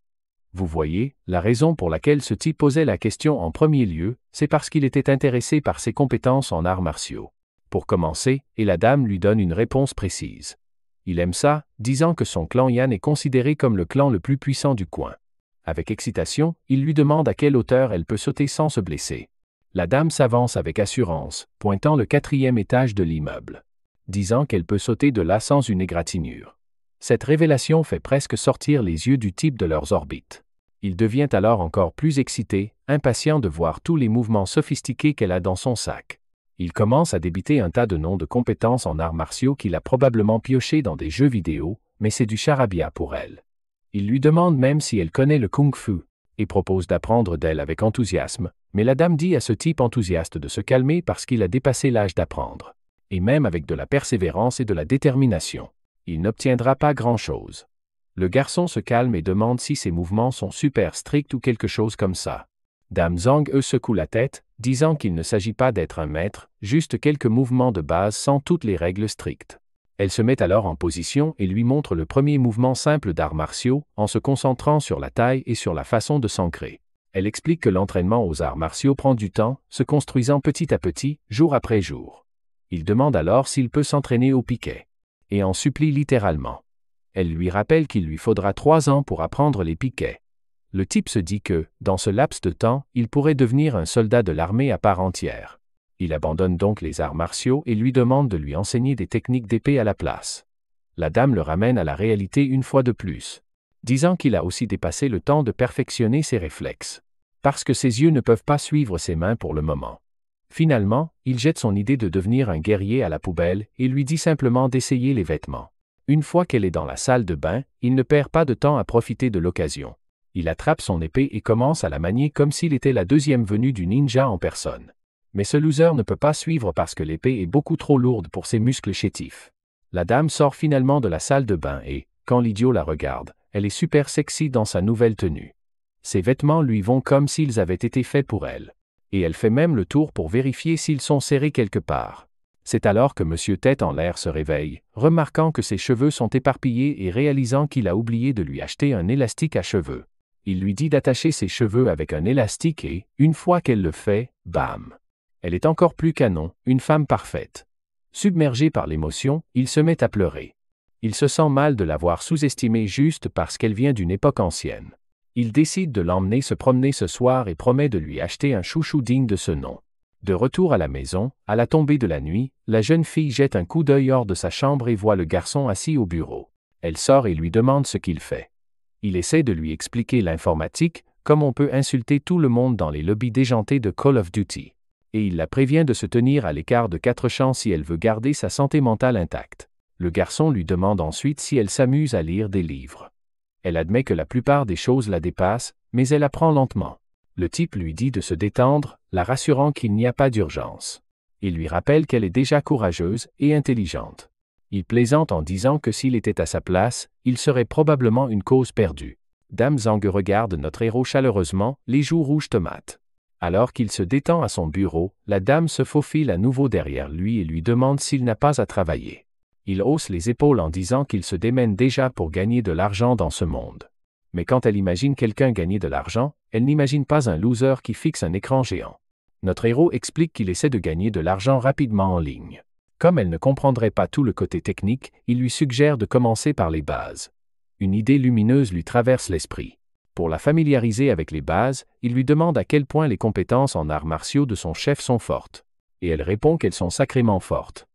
Vous voyez, la raison pour laquelle ce type posait la question en premier lieu, c'est parce qu'il était intéressé par ses compétences en arts martiaux. Pour commencer, et la dame lui donne une réponse précise. Il aime ça, disant que son clan Yan est considéré comme le clan le plus puissant du coin. Avec excitation, il lui demande à quelle hauteur elle peut sauter sans se blesser. La dame s'avance avec assurance, pointant le 4e étage de l'immeuble, disant qu'elle peut sauter de là sans une égratignure. Cette révélation fait presque sortir les yeux du type de leurs orbites. Il devient alors encore plus excité, impatient de voir tous les mouvements sophistiqués qu'elle a dans son sac. Il commence à débiter un tas de noms de compétences en arts martiaux qu'il a probablement piochés dans des jeux vidéo, mais c'est du charabia pour elle. Il lui demande même si elle connaît le kung-fu, et propose d'apprendre d'elle avec enthousiasme, mais la dame dit à ce type enthousiaste de se calmer parce qu'il a dépassé l'âge d'apprendre. Et même avec de la persévérance et de la détermination, il n'obtiendra pas grand-chose. Le garçon se calme et demande si ses mouvements sont super stricts ou quelque chose comme ça. Dame Zhang secoue la tête, disant qu'il ne s'agit pas d'être un maître, juste quelques mouvements de base sans toutes les règles strictes. Elle se met alors en position et lui montre le premier mouvement simple d'arts martiaux, en se concentrant sur la taille et sur la façon de s'ancrer. Elle explique que l'entraînement aux arts martiaux prend du temps, se construisant petit à petit, jour après jour. Il demande alors s'il peut s'entraîner au piquet. Et en supplie littéralement. Elle lui rappelle qu'il lui faudra 3 ans pour apprendre les piquets. Le type se dit que, dans ce laps de temps, il pourrait devenir un soldat de l'armée à part entière. Il abandonne donc les arts martiaux et lui demande de lui enseigner des techniques d'épée à la place. La dame le ramène à la réalité une fois de plus, disant qu'il a aussi dépassé le temps de perfectionner ses réflexes. Parce que ses yeux ne peuvent pas suivre ses mains pour le moment. Finalement, il jette son idée de devenir un guerrier à la poubelle et lui dit simplement d'essayer les vêtements. Une fois qu'elle est dans la salle de bain, il ne perd pas de temps à profiter de l'occasion. Il attrape son épée et commence à la manier comme s'il était la deuxième venue du ninja en personne. Mais ce loser ne peut pas suivre parce que l'épée est beaucoup trop lourde pour ses muscles chétifs. La dame sort finalement de la salle de bain et, quand l'idiot la regarde, elle est super sexy dans sa nouvelle tenue. Ses vêtements lui vont comme s'ils avaient été faits pour elle. Et elle fait même le tour pour vérifier s'ils sont serrés quelque part. C'est alors que Monsieur Tête en l'air se réveille, remarquant que ses cheveux sont éparpillés et réalisant qu'il a oublié de lui acheter un élastique à cheveux. Il lui dit d'attacher ses cheveux avec un élastique et, une fois qu'elle le fait, bam! Elle est encore plus canon, une femme parfaite. Submergé par l'émotion, il se met à pleurer. Il se sent mal de l'avoir sous-estimée juste parce qu'elle vient d'une époque ancienne. Il décide de l'emmener se promener ce soir et promet de lui acheter un chouchou digne de ce nom. De retour à la maison, à la tombée de la nuit, la jeune fille jette un coup d'œil hors de sa chambre et voit le garçon assis au bureau. Elle sort et lui demande ce qu'il fait. Il essaie de lui expliquer l'informatique, comme on peut insulter tout le monde dans les lobbies déjantés de Call of Duty. Et il la prévient de se tenir à l'écart de 4 champs si elle veut garder sa santé mentale intacte. Le garçon lui demande ensuite si elle s'amuse à lire des livres. Elle admet que la plupart des choses la dépassent, mais elle apprend lentement. Le type lui dit de se détendre, la rassurant qu'il n'y a pas d'urgence. Il lui rappelle qu'elle est déjà courageuse et intelligente. Il plaisante en disant que s'il était à sa place, il serait probablement une cause perdue. Dame Zhang regarde notre héros chaleureusement, les joues rouges tomates. Alors qu'il se détend à son bureau, la dame se faufile à nouveau derrière lui et lui demande s'il n'a pas à travailler. Il hausse les épaules en disant qu'il se démène déjà pour gagner de l'argent dans ce monde. Mais quand elle imagine quelqu'un gagner de l'argent, elle n'imagine pas un loser qui fixe un écran géant. Notre héros explique qu'il essaie de gagner de l'argent rapidement en ligne. Comme elle ne comprendrait pas tout le côté technique, il lui suggère de commencer par les bases. Une idée lumineuse lui traverse l'esprit. Pour la familiariser avec les bases, il lui demande à quel point les compétences en arts martiaux de son chef sont fortes. Et elle répond qu'elles sont sacrément fortes.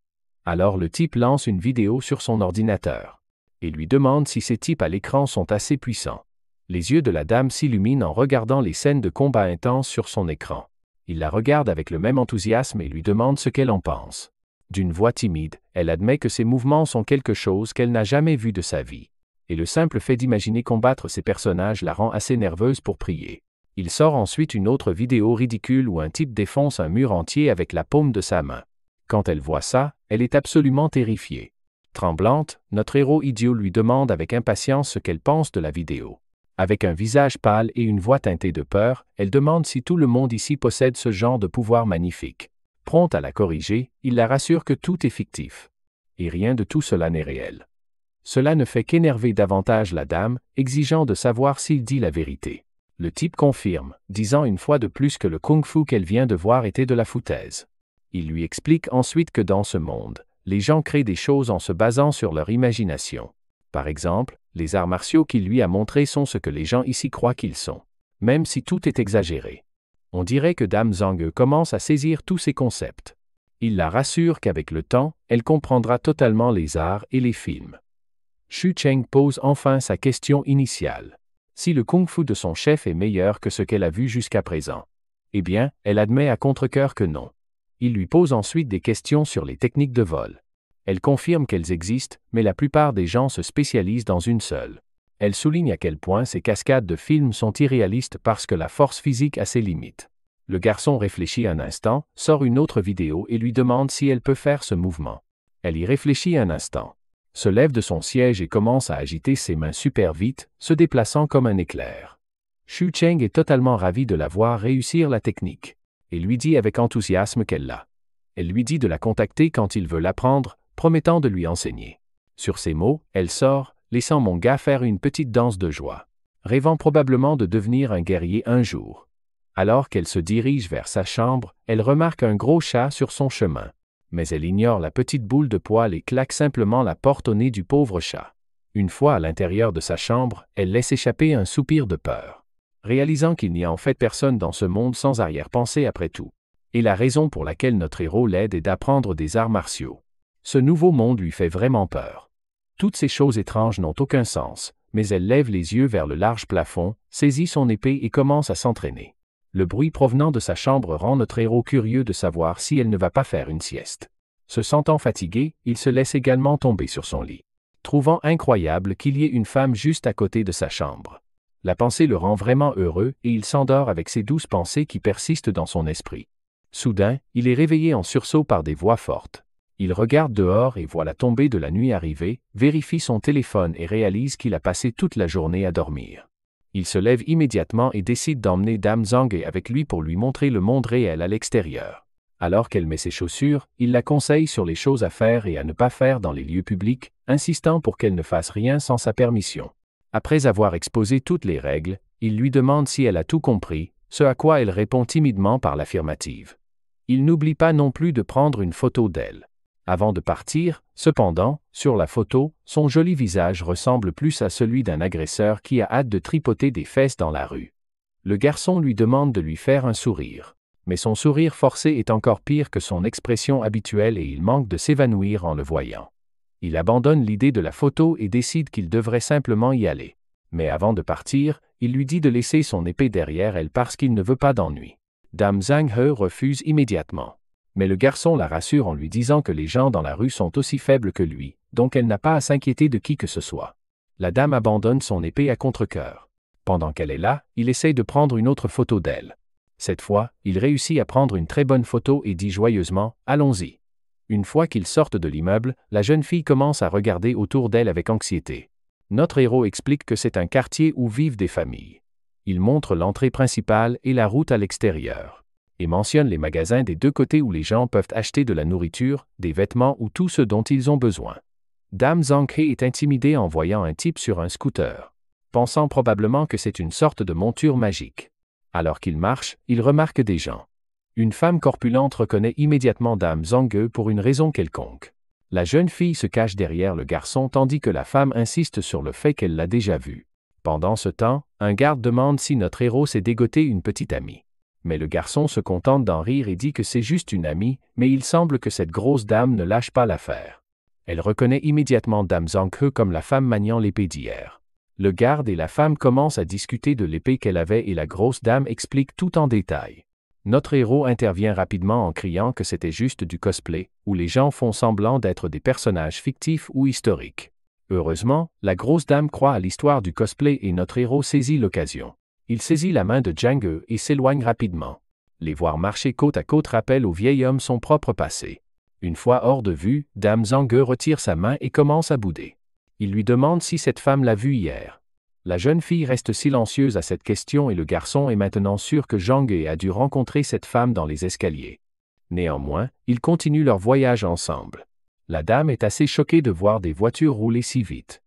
Alors le type lance une vidéo sur son ordinateur. Et lui demande si ces types à l'écran sont assez puissants. Les yeux de la dame s'illuminent en regardant les scènes de combat intenses sur son écran. Il la regarde avec le même enthousiasme et lui demande ce qu'elle en pense. D'une voix timide, elle admet que ses mouvements sont quelque chose qu'elle n'a jamais vu de sa vie. Et le simple fait d'imaginer combattre ces personnages la rend assez nerveuse pour prier. Il sort ensuite une autre vidéo ridicule où un type défonce un mur entier avec la paume de sa main. Quand elle voit ça, elle est absolument terrifiée. Tremblante, notre héros idiot lui demande avec impatience ce qu'elle pense de la vidéo. Avec un visage pâle et une voix teintée de peur, elle demande si tout le monde ici possède ce genre de pouvoir magnifique. Prompte à la corriger, il la rassure que tout est fictif. Et rien de tout cela n'est réel. Cela ne fait qu'énerver davantage la dame, exigeant de savoir s'il dit la vérité. Le type confirme, disant une fois de plus que le kung-fu qu'elle vient de voir était de la foutaise. Il lui explique ensuite que dans ce monde, les gens créent des choses en se basant sur leur imagination. Par exemple, les arts martiaux qu'il lui a montrés sont ce que les gens ici croient qu'ils sont, même si tout est exagéré. On dirait que Dame Zhang commence à saisir tous ces concepts. Il la rassure qu'avec le temps, elle comprendra totalement les arts et les films. Xu Cheng pose enfin sa question initiale. Si le kung-fu de son chef est meilleur que ce qu'elle a vu jusqu'à présent, eh bien, elle admet à contre-cœur que non. Il lui pose ensuite des questions sur les techniques de vol. Elle confirme qu'elles existent, mais la plupart des gens se spécialisent dans une seule. Elle souligne à quel point ces cascades de films sont irréalistes parce que la force physique a ses limites. Le garçon réfléchit un instant, sort une autre vidéo et lui demande si elle peut faire ce mouvement. Elle y réfléchit un instant, se lève de son siège et commence à agiter ses mains super vite, se déplaçant comme un éclair. Xu Cheng est totalement ravi de la voir réussir la technique, et lui dit avec enthousiasme qu'elle l'a. Elle lui dit de la contacter quand il veut l'apprendre, promettant de lui enseigner. Sur ces mots, elle sort, laissant mon gars faire une petite danse de joie, rêvant probablement de devenir un guerrier un jour. Alors qu'elle se dirige vers sa chambre, elle remarque un gros chat sur son chemin. Mais elle ignore la petite boule de poil et claque simplement la porte au nez du pauvre chat. Une fois à l'intérieur de sa chambre, elle laisse échapper un soupir de peur, réalisant qu'il n'y a en fait personne dans ce monde sans arrière-pensée après tout. Et la raison pour laquelle notre héros l'aide est d'apprendre des arts martiaux. Ce nouveau monde lui fait vraiment peur. Toutes ces choses étranges n'ont aucun sens, mais elle lève les yeux vers le large plafond, saisit son épée et commence à s'entraîner. Le bruit provenant de sa chambre rend notre héros curieux de savoir si elle ne va pas faire une sieste. Se sentant fatigué, il se laisse également tomber sur son lit, trouvant incroyable qu'il y ait une femme juste à côté de sa chambre. La pensée le rend vraiment heureux et il s'endort avec ces douces pensées qui persistent dans son esprit. Soudain, il est réveillé en sursaut par des voix fortes. Il regarde dehors et voit la tombée de la nuit arriver, vérifie son téléphone et réalise qu'il a passé toute la journée à dormir. Il se lève immédiatement et décide d'emmener Dame Zhang avec lui pour lui montrer le monde réel à l'extérieur. Alors qu'elle met ses chaussures, il la conseille sur les choses à faire et à ne pas faire dans les lieux publics, insistant pour qu'elle ne fasse rien sans sa permission. Après avoir exposé toutes les règles, il lui demande si elle a tout compris, ce à quoi elle répond timidement par l'affirmative. Il n'oublie pas non plus de prendre une photo d'elle. Avant de partir, cependant, sur la photo, son joli visage ressemble plus à celui d'un agresseur qui a hâte de tripoter des fesses dans la rue. Le garçon lui demande de lui faire un sourire. Mais son sourire forcé est encore pire que son expression habituelle et il manque de s'évanouir en le voyant. Il abandonne l'idée de la photo et décide qu'il devrait simplement y aller. Mais avant de partir, il lui dit de laisser son épée derrière elle parce qu'il ne veut pas d'ennui. Dame Zhang He refuse immédiatement. Mais le garçon la rassure en lui disant que les gens dans la rue sont aussi faibles que lui, donc elle n'a pas à s'inquiéter de qui que ce soit. La dame abandonne son épée à contre-cœur. Pendant qu'elle est là, il essaye de prendre une autre photo d'elle. Cette fois, il réussit à prendre une très bonne photo et dit joyeusement « Allons-y ». Une fois qu'ils sortent de l'immeuble, la jeune fille commence à regarder autour d'elle avec anxiété. Notre héros explique que c'est un quartier où vivent des familles. Il montre l'entrée principale et la route à l'extérieur, et mentionne les magasins des deux côtés où les gens peuvent acheter de la nourriture, des vêtements ou tout ce dont ils ont besoin. Dame Zhang He est intimidée en voyant un type sur un scooter, pensant probablement que c'est une sorte de monture magique. Alors qu'il marche, il remarque des gens. Une femme corpulente reconnaît immédiatement Dame Zhang pour une raison quelconque. La jeune fille se cache derrière le garçon tandis que la femme insiste sur le fait qu'elle l'a déjà vu. Pendant ce temps, un garde demande si notre héros s'est dégoté une petite amie. Mais le garçon se contente d'en rire et dit que c'est juste une amie, mais il semble que cette grosse dame ne lâche pas l'affaire. Elle reconnaît immédiatement Dame Zhang He comme la femme maniant l'épée d'hier. Le garde et la femme commencent à discuter de l'épée qu'elle avait et la grosse dame explique tout en détail. Notre héros intervient rapidement en criant que c'était juste du cosplay, où les gens font semblant d'être des personnages fictifs ou historiques. Heureusement, la grosse dame croit à l'histoire du cosplay et notre héros saisit l'occasion. Il saisit la main de Zhang He et s'éloigne rapidement. Les voir marcher côte à côte rappelle au vieil homme son propre passé. Une fois hors de vue, Dame Zhang He retire sa main et commence à bouder. Il lui demande si cette femme l'a vue hier. La jeune fille reste silencieuse à cette question et le garçon est maintenant sûr que Zhang He a dû rencontrer cette femme dans les escaliers. Néanmoins, ils continuent leur voyage ensemble. La dame est assez choquée de voir des voitures rouler si vite.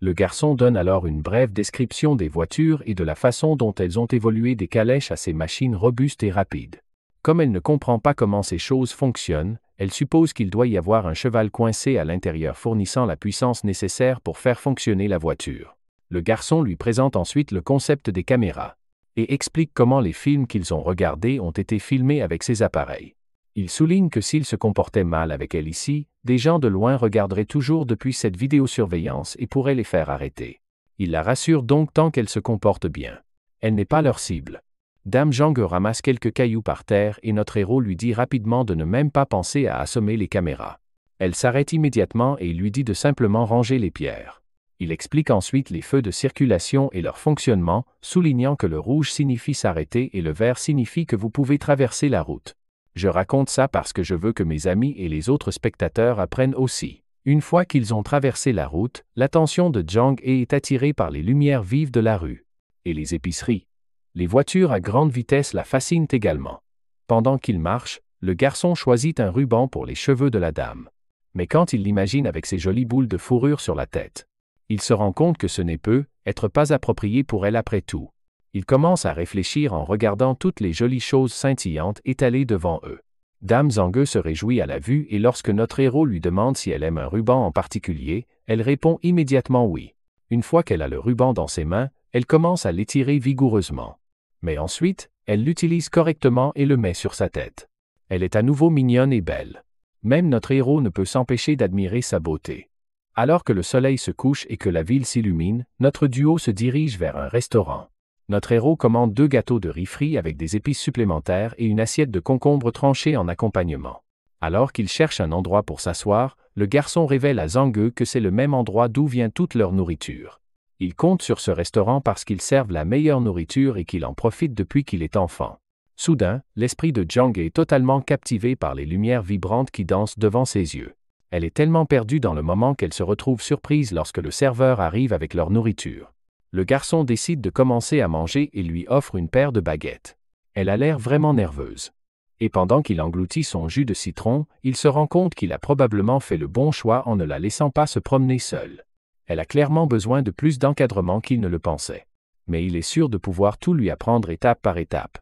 Le garçon donne alors une brève description des voitures et de la façon dont elles ont évolué des calèches à ces machines robustes et rapides. Comme elle ne comprend pas comment ces choses fonctionnent, elle suppose qu'il doit y avoir un cheval coincé à l'intérieur fournissant la puissance nécessaire pour faire fonctionner la voiture. Le garçon lui présente ensuite le concept des caméras et explique comment les films qu'ils ont regardés ont été filmés avec ces appareils. Il souligne que s'il se comportait mal avec elle ici, des gens de loin regarderaient toujours depuis cette vidéosurveillance et pourraient les faire arrêter. Il la rassure donc tant qu'elle se comporte bien. Elle n'est pas leur cible. Dame Zhang ramasse quelques cailloux par terre et notre héros lui dit rapidement de ne même pas penser à assommer les caméras. Elle s'arrête immédiatement et lui dit de simplement ranger les pierres. Il explique ensuite les feux de circulation et leur fonctionnement, soulignant que le rouge signifie s'arrêter et le vert signifie que vous pouvez traverser la route. Je raconte ça parce que je veux que mes amis et les autres spectateurs apprennent aussi. Une fois qu'ils ont traversé la route, l'attention de Zhang est attirée par les lumières vives de la rue. Et les épiceries. Les voitures à grande vitesse la fascinent également. Pendant qu'il marche, le garçon choisit un ruban pour les cheveux de la dame. Mais quand il l'imagine avec ses jolies boules de fourrure sur la tête, il se rend compte que ce n'est peut-être pas approprié pour elle après tout. Il commence à réfléchir en regardant toutes les jolies choses scintillantes étalées devant eux. Dame Zhang se réjouit à la vue et lorsque notre héros lui demande si elle aime un ruban en particulier, elle répond immédiatement oui. Une fois qu'elle a le ruban dans ses mains, elle commence à l'étirer vigoureusement. Mais ensuite, elle l'utilise correctement et le met sur sa tête. Elle est à nouveau mignonne et belle. Même notre héros ne peut s'empêcher d'admirer sa beauté. Alors que le soleil se couche et que la ville s'illumine, notre duo se dirige vers un restaurant. Notre héros commande 2 gâteaux de riz frit avec des épices supplémentaires et une assiette de concombres tranchés en accompagnement. Alors qu'il cherche un endroit pour s'asseoir, le garçon révèle à Zhang que c'est le même endroit d'où vient toute leur nourriture. Il compte sur ce restaurant parce qu'ils servent la meilleure nourriture et qu'il en profite depuis qu'il est enfant. Soudain, l'esprit de Zhang est totalement captivé par les lumières vibrantes qui dansent devant ses yeux. Elle est tellement perdue dans le moment qu'elle se retrouve surprise lorsque le serveur arrive avec leur nourriture. Le garçon décide de commencer à manger et lui offre une paire de baguettes. Elle a l'air vraiment nerveuse. Et pendant qu'il engloutit son jus de citron, il se rend compte qu'il a probablement fait le bon choix en ne la laissant pas se promener seule. Elle a clairement besoin de plus d'encadrement qu'il ne le pensait. Mais il est sûr de pouvoir tout lui apprendre étape par étape.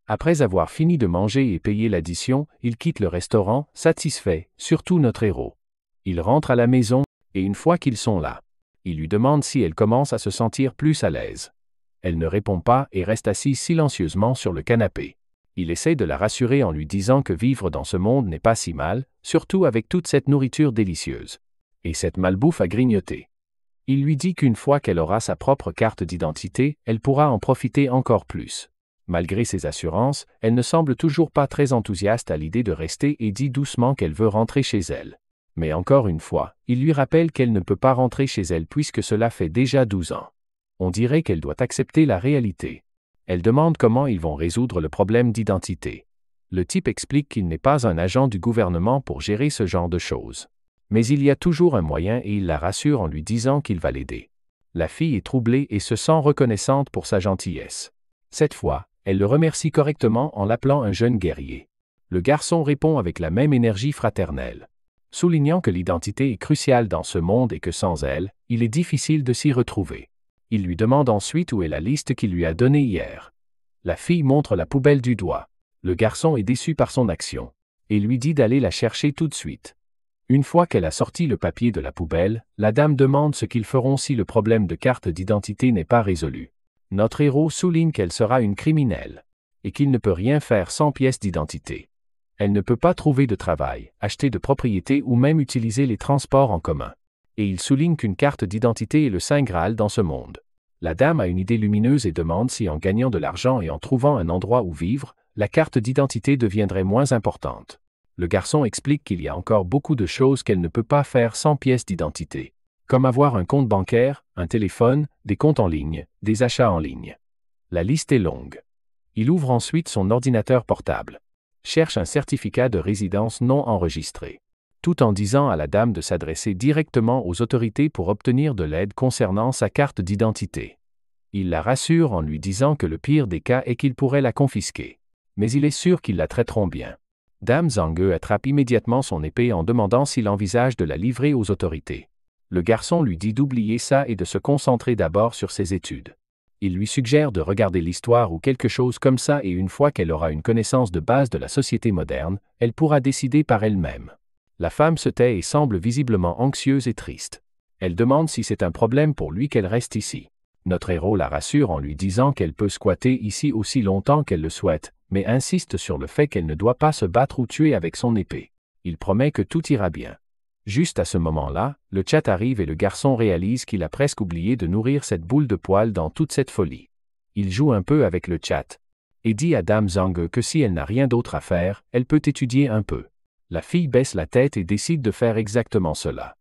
Après avoir fini de manger et payer l'addition, il quitte le restaurant, satisfait, surtout notre héros. Il rentre à la maison, et une fois qu'ils sont là, il lui demande si elle commence à se sentir plus à l'aise. Elle ne répond pas et reste assise silencieusement sur le canapé. Il essaie de la rassurer en lui disant que vivre dans ce monde n'est pas si mal, surtout avec toute cette nourriture délicieuse. Et cette malbouffe à grignoter. Il lui dit qu'une fois qu'elle aura sa propre carte d'identité, elle pourra en profiter encore plus. Malgré ses assurances, elle ne semble toujours pas très enthousiaste à l'idée de rester et dit doucement qu'elle veut rentrer chez elle. Mais encore une fois, il lui rappelle qu'elle ne peut pas rentrer chez elle puisque cela fait déjà 12 ans. On dirait qu'elle doit accepter la réalité. Elle demande comment ils vont résoudre le problème d'identité. Le type explique qu'il n'est pas un agent du gouvernement pour gérer ce genre de choses. Mais il y a toujours un moyen et il la rassure en lui disant qu'il va l'aider. La fille est troublée et se sent reconnaissante pour sa gentillesse. Cette fois, elle le remercie correctement en l'appelant un jeune guerrier. Le garçon répond avec la même énergie fraternelle. Soulignant que l'identité est cruciale dans ce monde et que sans elle, il est difficile de s'y retrouver. Il lui demande ensuite où est la liste qu'il lui a donnée hier. La fille montre la poubelle du doigt. Le garçon est déçu par son action et lui dit d'aller la chercher tout de suite. Une fois qu'elle a sorti le papier de la poubelle, la dame demande ce qu'ils feront si le problème de carte d'identité n'est pas résolu. Notre héros souligne qu'elle sera une criminelle et qu'il ne peut rien faire sans pièce d'identité. Elle ne peut pas trouver de travail, acheter de propriété ou même utiliser les transports en commun. Et il souligne qu'une carte d'identité est le saint Graal dans ce monde. La dame a une idée lumineuse et demande si en gagnant de l'argent et en trouvant un endroit où vivre, la carte d'identité deviendrait moins importante. Le garçon explique qu'il y a encore beaucoup de choses qu'elle ne peut pas faire sans pièce d'identité, comme avoir un compte bancaire, un téléphone, des comptes en ligne, des achats en ligne. La liste est longue. Il ouvre ensuite son ordinateur portable. Cherche un certificat de résidence non enregistré, tout en disant à la dame de s'adresser directement aux autorités pour obtenir de l'aide concernant sa carte d'identité. Il la rassure en lui disant que le pire des cas est qu'ils pourraient la confisquer. Mais il est sûr qu'ils la traiteront bien. Dame Zhang attrape immédiatement son épée en demandant s'il envisage de la livrer aux autorités. Le garçon lui dit d'oublier ça et de se concentrer d'abord sur ses études. Il lui suggère de regarder l'histoire ou quelque chose comme ça et une fois qu'elle aura une connaissance de base de la société moderne, elle pourra décider par elle-même. La femme se tait et semble visiblement anxieuse et triste. Elle demande si c'est un problème pour lui qu'elle reste ici. Notre héros la rassure en lui disant qu'elle peut squatter ici aussi longtemps qu'elle le souhaite, mais insiste sur le fait qu'elle ne doit pas se battre ou tuer avec son épée. Il promet que tout ira bien. Juste à ce moment-là, le chat arrive et le garçon réalise qu'il a presque oublié de nourrir cette boule de poil dans toute cette folie. Il joue un peu avec le chat et dit à Dame Zhang que si elle n'a rien d'autre à faire, elle peut étudier un peu. La fille baisse la tête et décide de faire exactement cela.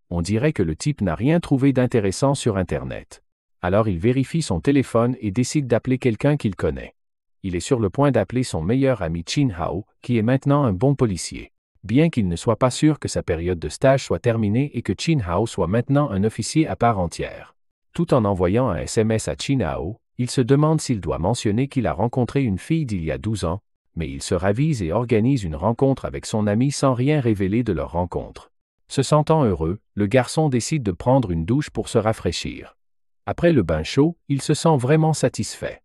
On dirait que le type n'a rien trouvé d'intéressant sur Internet. Alors il vérifie son téléphone et décide d'appeler quelqu'un qu'il connaît. Il est sur le point d'appeler son meilleur ami Chin Hao, qui est maintenant un bon policier. Bien qu'il ne soit pas sûr que sa période de stage soit terminée et que Chin Hao soit maintenant un officier à part entière. Tout en envoyant un SMS à Chin Hao, il se demande s'il doit mentionner qu'il a rencontré une fille d'il y a 12 ans, mais il se ravise et organise une rencontre avec son ami sans rien révéler de leur rencontre. Se sentant heureux, le garçon décide de prendre une douche pour se rafraîchir. Après le bain chaud, il se sent vraiment satisfait.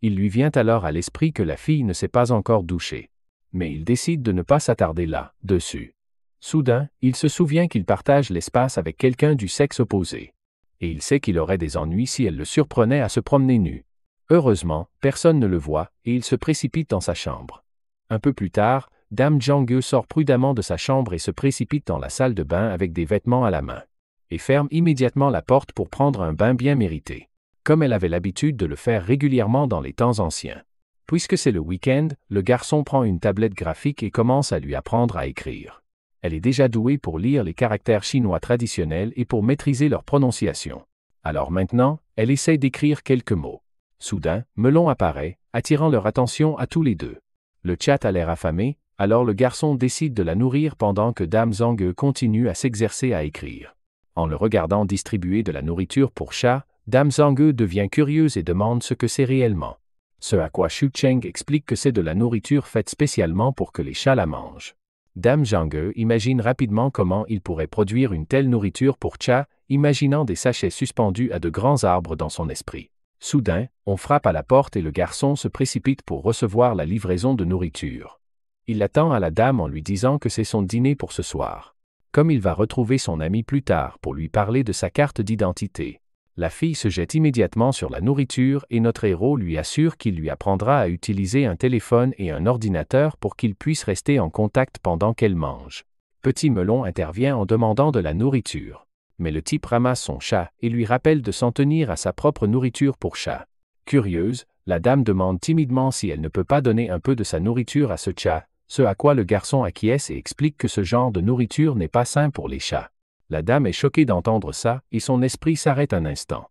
Il lui vient alors à l'esprit que la fille ne s'est pas encore douchée. Mais il décide de ne pas s'attarder là-dessus. Soudain, il se souvient qu'il partage l'espace avec quelqu'un du sexe opposé. Et il sait qu'il aurait des ennuis si elle le surprenait à se promener nu. Heureusement, personne ne le voit et il se précipite dans sa chambre. Un peu plus tard, Dame Zhang sort prudemment de sa chambre et se précipite dans la salle de bain avec des vêtements à la main. Et ferme immédiatement la porte pour prendre un bain bien mérité. Comme elle avait l'habitude de le faire régulièrement dans les temps anciens. Puisque c'est le week-end, le garçon prend une tablette graphique et commence à lui apprendre à écrire. Elle est déjà douée pour lire les caractères chinois traditionnels et pour maîtriser leur prononciation. Alors maintenant, elle essaie d'écrire quelques mots. Soudain, Melon apparaît, attirant leur attention à tous les deux. Le chat a l'air affamé, alors le garçon décide de la nourrir pendant que Dame Zhang continue à s'exercer à écrire. En le regardant distribuer de la nourriture pour chat, Dame Zhang devient curieuse et demande ce que c'est réellement. Ce à quoi Xu Cheng explique que c'est de la nourriture faite spécialement pour que les chats la mangent. Dame Zhang imagine rapidement comment il pourrait produire une telle nourriture pour chat, imaginant des sachets suspendus à de grands arbres dans son esprit. Soudain, on frappe à la porte et le garçon se précipite pour recevoir la livraison de nourriture. Il attend à la dame en lui disant que c'est son dîner pour ce soir. Comme il va retrouver son ami plus tard pour lui parler de sa carte d'identité. La fille se jette immédiatement sur la nourriture et notre héros lui assure qu'il lui apprendra à utiliser un téléphone et un ordinateur pour qu'il puisse rester en contact pendant qu'elle mange. Petit Melon intervient en demandant de la nourriture. Mais le type ramasse son chat et lui rappelle de s'en tenir à sa propre nourriture pour chat. Curieuse, la dame demande timidement si elle ne peut pas donner un peu de sa nourriture à ce chat, ce à quoi le garçon acquiesce et explique que ce genre de nourriture n'est pas sain pour les chats. La dame est choquée d'entendre ça et son esprit s'arrête un instant.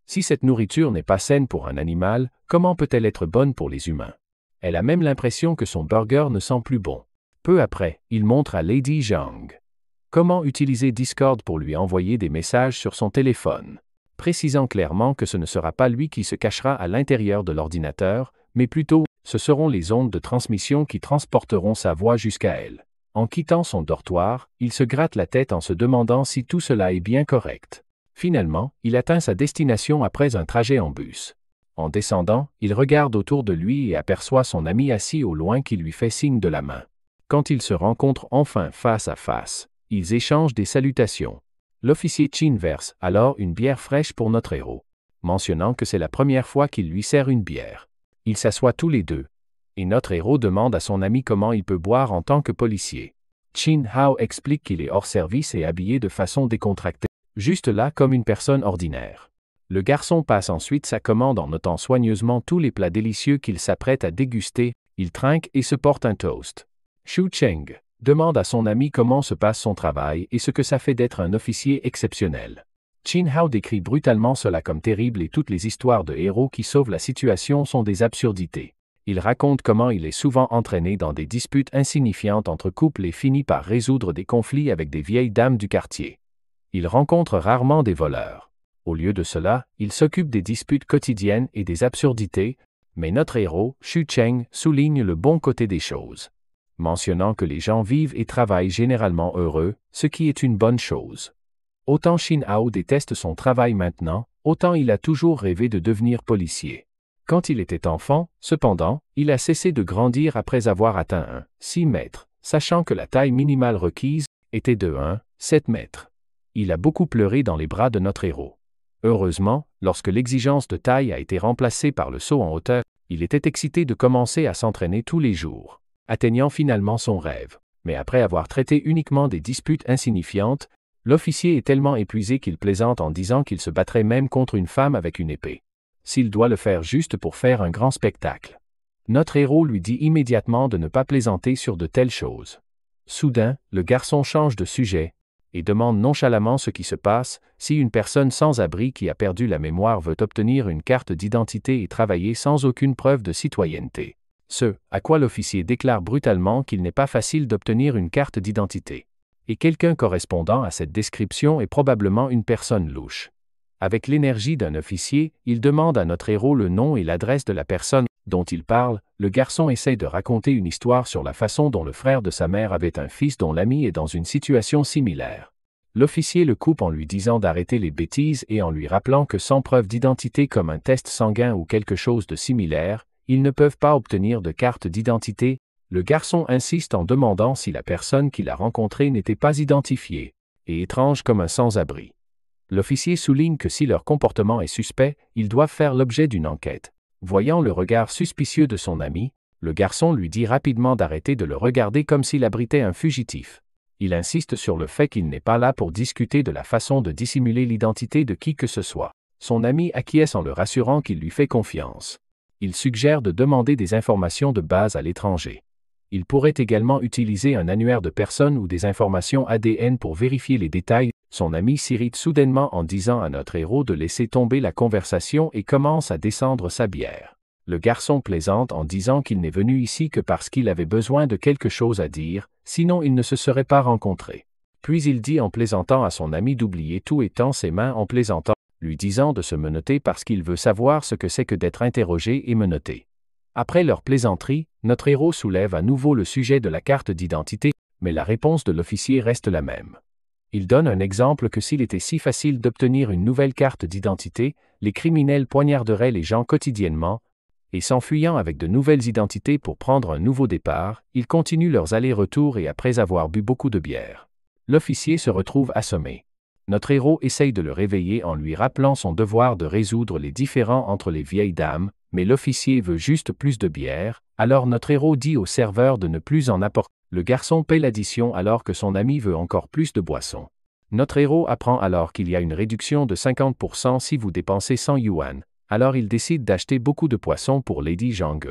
Si cette nourriture n'est pas saine pour un animal, comment peut-elle être bonne pour les humains? Elle a même l'impression que son burger ne sent plus bon. Peu après, il montre à Lady Zhang comment utiliser Discord pour lui envoyer des messages sur son téléphone, précisant clairement que ce ne sera pas lui qui se cachera à l'intérieur de l'ordinateur, mais plutôt, ce seront les ondes de transmission qui transporteront sa voix jusqu'à elle. En quittant son dortoir, il se gratte la tête en se demandant si tout cela est bien correct. Finalement, il atteint sa destination après un trajet en bus. En descendant, il regarde autour de lui et aperçoit son ami assis au loin qui lui fait signe de la main. Quand ils se rencontrent enfin face à face, ils échangent des salutations. L'officier Chin verse alors une bière fraîche pour notre héros, mentionnant que c'est la première fois qu'il lui sert une bière. Ils s'assoient tous les deux. Et notre héros demande à son ami comment il peut boire en tant que policier. Chin Hao explique qu'il est hors service et habillé de façon décontractée, juste là comme une personne ordinaire. Le garçon passe ensuite sa commande en notant soigneusement tous les plats délicieux qu'il s'apprête à déguster, il trinque et se porte un toast. Xu Cheng demande à son ami comment se passe son travail et ce que ça fait d'être un officier exceptionnel. Chin Hao décrit brutalement cela comme terrible et toutes les histoires de héros qui sauvent la situation sont des absurdités. Il raconte comment il est souvent entraîné dans des disputes insignifiantes entre couples et finit par résoudre des conflits avec des vieilles dames du quartier. Il rencontre rarement des voleurs. Au lieu de cela, il s'occupe des disputes quotidiennes et des absurdités, mais notre héros, Xu Cheng, souligne le bon côté des choses, mentionnant que les gens vivent et travaillent généralement heureux, ce qui est une bonne chose. Autant Chin Hao déteste son travail maintenant, autant il a toujours rêvé de devenir policier. Quand il était enfant, cependant, il a cessé de grandir après avoir atteint 6 mètres, sachant que la taille minimale requise était de 7 mètres. Il a beaucoup pleuré dans les bras de notre héros. Heureusement, lorsque l'exigence de taille a été remplacée par le saut en hauteur, il était excité de commencer à s'entraîner tous les jours, atteignant finalement son rêve. Mais après avoir traité uniquement des disputes insignifiantes, l'officier est tellement épuisé qu'il plaisante en disant qu'il se battrait même contre une femme avec une épée, s'il doit le faire juste pour faire un grand spectacle. Notre héros lui dit immédiatement de ne pas plaisanter sur de telles choses. Soudain, le garçon change de sujet et demande nonchalamment ce qui se passe si une personne sans abri qui a perdu la mémoire veut obtenir une carte d'identité et travailler sans aucune preuve de citoyenneté. Ce à quoi l'officier déclare brutalement qu'il n'est pas facile d'obtenir une carte d'identité. Et quelqu'un correspondant à cette description est probablement une personne louche. Avec l'énergie d'un officier, il demande à notre héros le nom et l'adresse de la personne dont il parle. Le garçon essaie de raconter une histoire sur la façon dont le frère de sa mère avait un fils dont l'ami est dans une situation similaire. L'officier le coupe en lui disant d'arrêter les bêtises et en lui rappelant que sans preuve d'identité comme un test sanguin ou quelque chose de similaire, ils ne peuvent pas obtenir de carte d'identité. Le garçon insiste en demandant si la personne qu'il a rencontrée n'était pas identifiée, et étrange comme un sans-abri. L'officier souligne que si leur comportement est suspect, ils doivent faire l'objet d'une enquête. Voyant le regard suspicieux de son ami, le garçon lui dit rapidement d'arrêter de le regarder comme s'il abritait un fugitif. Il insiste sur le fait qu'il n'est pas là pour discuter de la façon de dissimuler l'identité de qui que ce soit. Son ami acquiesce en le rassurant qu'il lui fait confiance. Il suggère de demander des informations de base à l'étranger. Il pourrait également utiliser un annuaire de personnes ou des informations ADN pour vérifier les détails. Son ami s'irrite soudainement en disant à notre héros de laisser tomber la conversation et commence à descendre sa bière. Le garçon plaisante en disant qu'il n'est venu ici que parce qu'il avait besoin de quelque chose à dire, sinon ils ne se seraient pas rencontrés. Puis il dit en plaisantant à son ami d'oublier tout et tend ses mains en plaisantant, lui disant de se menotter parce qu'il veut savoir ce que c'est que d'être interrogé et menotté. Après leur plaisanterie, notre héros soulève à nouveau le sujet de la carte d'identité, mais la réponse de l'officier reste la même. Il donne un exemple que s'il était si facile d'obtenir une nouvelle carte d'identité, les criminels poignarderaient les gens quotidiennement, et s'enfuyant avec de nouvelles identités pour prendre un nouveau départ, ils continuent leurs allers-retours et après avoir bu beaucoup de bière. L'officier se retrouve assommé. Notre héros essaye de le réveiller en lui rappelant son devoir de résoudre les différends entre les vieilles dames, mais l'officier veut juste plus de bière, alors notre héros dit au serveur de ne plus en apporter. Le garçon paie l'addition alors que son ami veut encore plus de boissons. Notre héros apprend alors qu'il y a une réduction de 50% si vous dépensez 100 yuan, alors il décide d'acheter beaucoup de poissons pour Lady Zhang.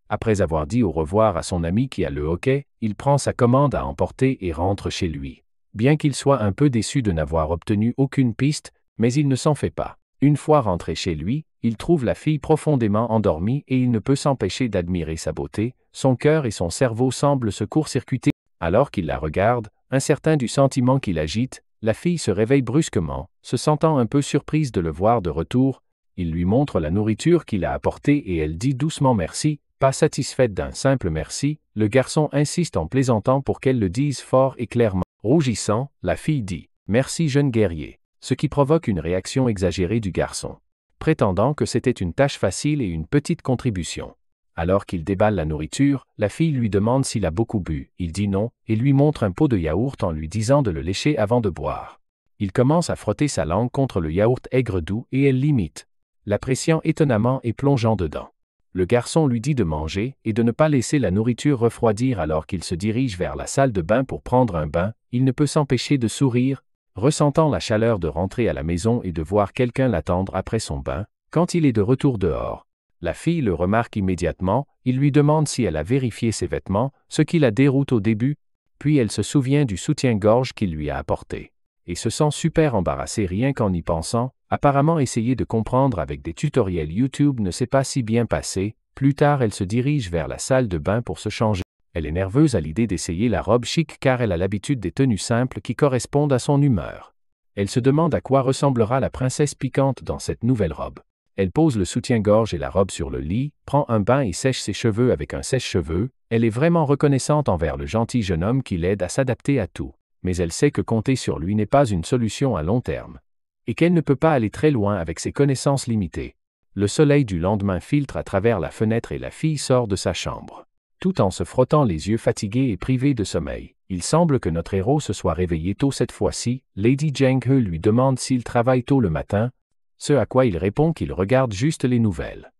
Après avoir dit au revoir à son ami qui a le hockey, il prend sa commande à emporter et rentre chez lui. Bien qu'il soit un peu déçu de n'avoir obtenu aucune piste, mais il ne s'en fait pas. Une fois rentré chez lui, il trouve la fille profondément endormie et il ne peut s'empêcher d'admirer sa beauté. Son cœur et son cerveau semblent se court-circuiter. Alors qu'il la regarde, incertain du sentiment qui l'agite, la fille se réveille brusquement, se sentant un peu surprise de le voir de retour. Il lui montre la nourriture qu'il a apportée et elle dit doucement merci. Pas satisfaite d'un simple merci, le garçon insiste en plaisantant pour qu'elle le dise fort et clairement. Rougissant, la fille dit « Merci jeune guerrier », ce qui provoque une réaction exagérée du garçon, prétendant que c'était une tâche facile et une petite contribution. Alors qu'il déballe la nourriture, la fille lui demande s'il a beaucoup bu. Il dit non, et lui montre un pot de yaourt en lui disant de le lécher avant de boire. Il commence à frotter sa langue contre le yaourt aigre doux et elle l'imite, l'appréciant étonnamment et plongeant dedans. Le garçon lui dit de manger et de ne pas laisser la nourriture refroidir alors qu'il se dirige vers la salle de bain pour prendre un bain. Il ne peut s'empêcher de sourire, ressentant la chaleur de rentrer à la maison et de voir quelqu'un l'attendre après son bain. Quand il est de retour dehors, la fille le remarque immédiatement, il lui demande si elle a vérifié ses vêtements, ce qui la déroute au début, puis elle se souvient du soutien-gorge qu'il lui a apporté, et se sent super embarrassée rien qu'en y pensant. Apparemment essayer de comprendre avec des tutoriels YouTube ne s'est pas si bien passé. Plus tard elle se dirige vers la salle de bain pour se changer. Elle est nerveuse à l'idée d'essayer la robe chic car elle a l'habitude des tenues simples qui correspondent à son humeur. Elle se demande à quoi ressemblera la princesse piquante dans cette nouvelle robe. Elle pose le soutien-gorge et la robe sur le lit, prend un bain et sèche ses cheveux avec un sèche-cheveux. Elle est vraiment reconnaissante envers le gentil jeune homme qui l'aide à s'adapter à tout. Mais elle sait que compter sur lui n'est pas une solution à long terme. et qu'elle ne peut pas aller très loin avec ses connaissances limitées. Le soleil du lendemain filtre à travers la fenêtre et la fille sort de sa chambre. Tout en se frottant les yeux fatigués et privés de sommeil, il semble que notre héros se soit réveillé tôt cette fois-ci. Lady Zheng He lui demande s'il travaille tôt le matin, ce à quoi il répond qu'il regarde juste les nouvelles.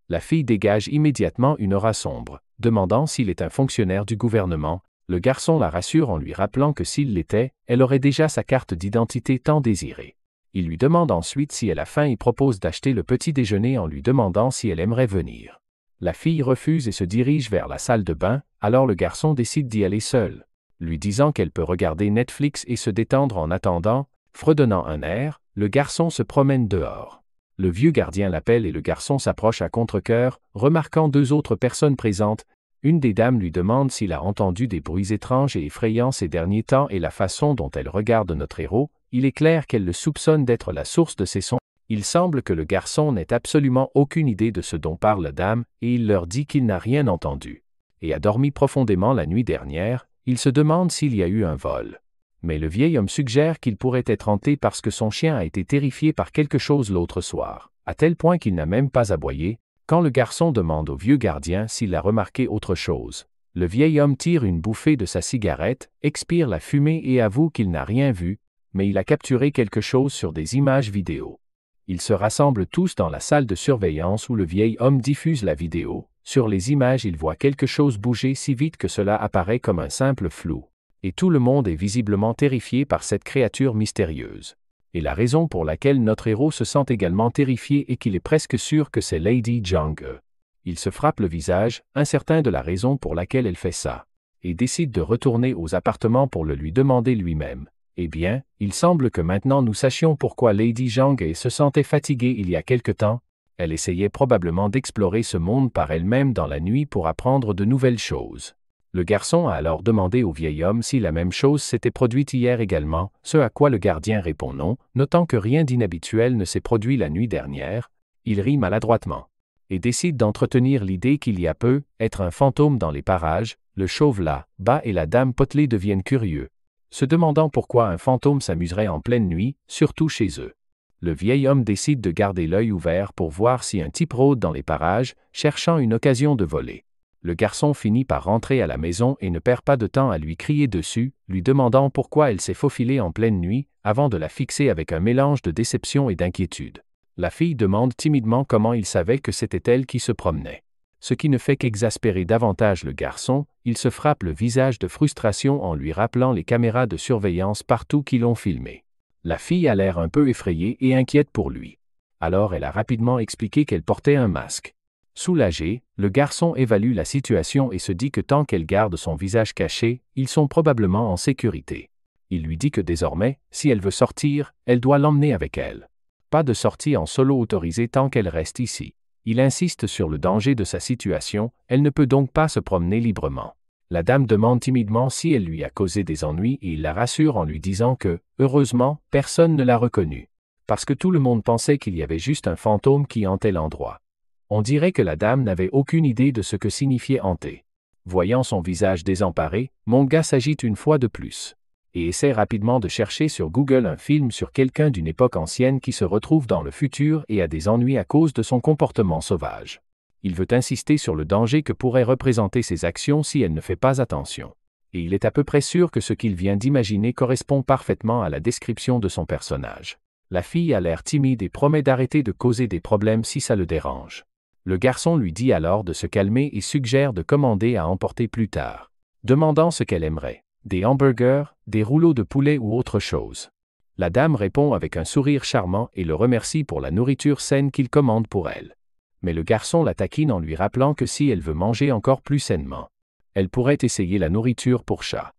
La fille dégage immédiatement une aura sombre, demandant s'il est un fonctionnaire du gouvernement. Le garçon la rassure en lui rappelant que s'il l'était, elle aurait déjà sa carte d'identité tant désirée. Il lui demande ensuite si elle a faim et propose d'acheter le petit déjeuner en lui demandant si elle aimerait venir. La fille refuse et se dirige vers la salle de bain, alors le garçon décide d'y aller seul, lui disant qu'elle peut regarder Netflix et se détendre en attendant. Fredonnant un air, le garçon se promène dehors. Le vieux gardien l'appelle et le garçon s'approche à contre-cœur, remarquant 2 autres personnes présentes. Une des dames lui demande s'il a entendu des bruits étranges et effrayants ces derniers temps et la façon dont elle regarde notre héros. Il est clair qu'elle le soupçonne d'être la source de ces sons. Il semble que le garçon n'ait absolument aucune idée de ce dont parle la dame et il leur dit qu'il n'a rien entendu. Et a dormi profondément la nuit dernière. Il se demande s'il y a eu un vol. Mais le vieil homme suggère qu'il pourrait être hanté parce que son chien a été terrifié par quelque chose l'autre soir, à tel point qu'il n'a même pas aboyé. Quand le garçon demande au vieux gardien s'il a remarqué autre chose, le vieil homme tire une bouffée de sa cigarette, expire la fumée et avoue qu'il n'a rien vu, mais il a capturé quelque chose sur des images vidéo. Ils se rassemblent tous dans la salle de surveillance où le vieil homme diffuse la vidéo. Sur les images, il voit quelque chose bouger si vite que cela apparaît comme un simple flou. Et tout le monde est visiblement terrifié par cette créature mystérieuse. Et la raison pour laquelle notre héros se sent également terrifié est qu'il est presque sûr que c'est Lady Zheng He. Il se frappe le visage, incertain de la raison pour laquelle elle fait ça, et décide de retourner aux appartements pour le lui demander lui-même. Eh bien, il semble que maintenant nous sachions pourquoi Lady Zheng He se sentait fatiguée il y a quelque temps. Elle essayait probablement d'explorer ce monde par elle-même dans la nuit pour apprendre de nouvelles choses. Le garçon a alors demandé au vieil homme si la même chose s'était produite hier également, ce à quoi le gardien répond non, notant que rien d'inhabituel ne s'est produit la nuit dernière. Il rit maladroitement et décide d'entretenir l'idée qu'il y a peu, être un fantôme dans les parages. Le chauve là-bas et la dame potelée deviennent curieux, se demandant pourquoi un fantôme s'amuserait en pleine nuit, surtout chez eux. Le vieil homme décide de garder l'œil ouvert pour voir si un type rôde dans les parages, cherchant une occasion de voler. Le garçon finit par rentrer à la maison et ne perd pas de temps à lui crier dessus, lui demandant pourquoi elle s'est faufilée en pleine nuit, avant de la fixer avec un mélange de déception et d'inquiétude. La fille demande timidement comment il savait que c'était elle qui se promenait. Ce qui ne fait qu'exaspérer davantage le garçon. Il se frappe le visage de frustration en lui rappelant les caméras de surveillance partout qui l'ont filmé. La fille a l'air un peu effrayée et inquiète pour lui. Alors elle a rapidement expliqué qu'elle portait un masque. Soulagé, le garçon évalue la situation et se dit que tant qu'elle garde son visage caché, ils sont probablement en sécurité. Il lui dit que désormais, si elle veut sortir, elle doit l'emmener avec elle. Pas de sortie en solo autorisée tant qu'elle reste ici. Il insiste sur le danger de sa situation, elle ne peut donc pas se promener librement. La dame demande timidement si elle lui a causé des ennuis et il la rassure en lui disant que, heureusement, personne ne l'a reconnue. Parce que tout le monde pensait qu'il y avait juste un fantôme qui hantait l'endroit. On dirait que la dame n'avait aucune idée de ce que signifiait hanter. Voyant son visage désemparé, mon gars s'agite une fois de plus et essaie rapidement de chercher sur Google un film sur quelqu'un d'une époque ancienne qui se retrouve dans le futur et a des ennuis à cause de son comportement sauvage. Il veut insister sur le danger que pourraient représenter ses actions si elle ne fait pas attention. Et il est à peu près sûr que ce qu'il vient d'imaginer correspond parfaitement à la description de son personnage. La fille a l'air timide et promet d'arrêter de causer des problèmes si ça le dérange. Le garçon lui dit alors de se calmer et suggère de commander à emporter plus tard, demandant ce qu'elle aimerait. Des hamburgers, des rouleaux de poulet ou autre chose. La dame répond avec un sourire charmant et le remercie pour la nourriture saine qu'il commande pour elle. Mais le garçon la taquine en lui rappelant que si elle veut manger encore plus sainement, elle pourrait essayer la nourriture pour chat.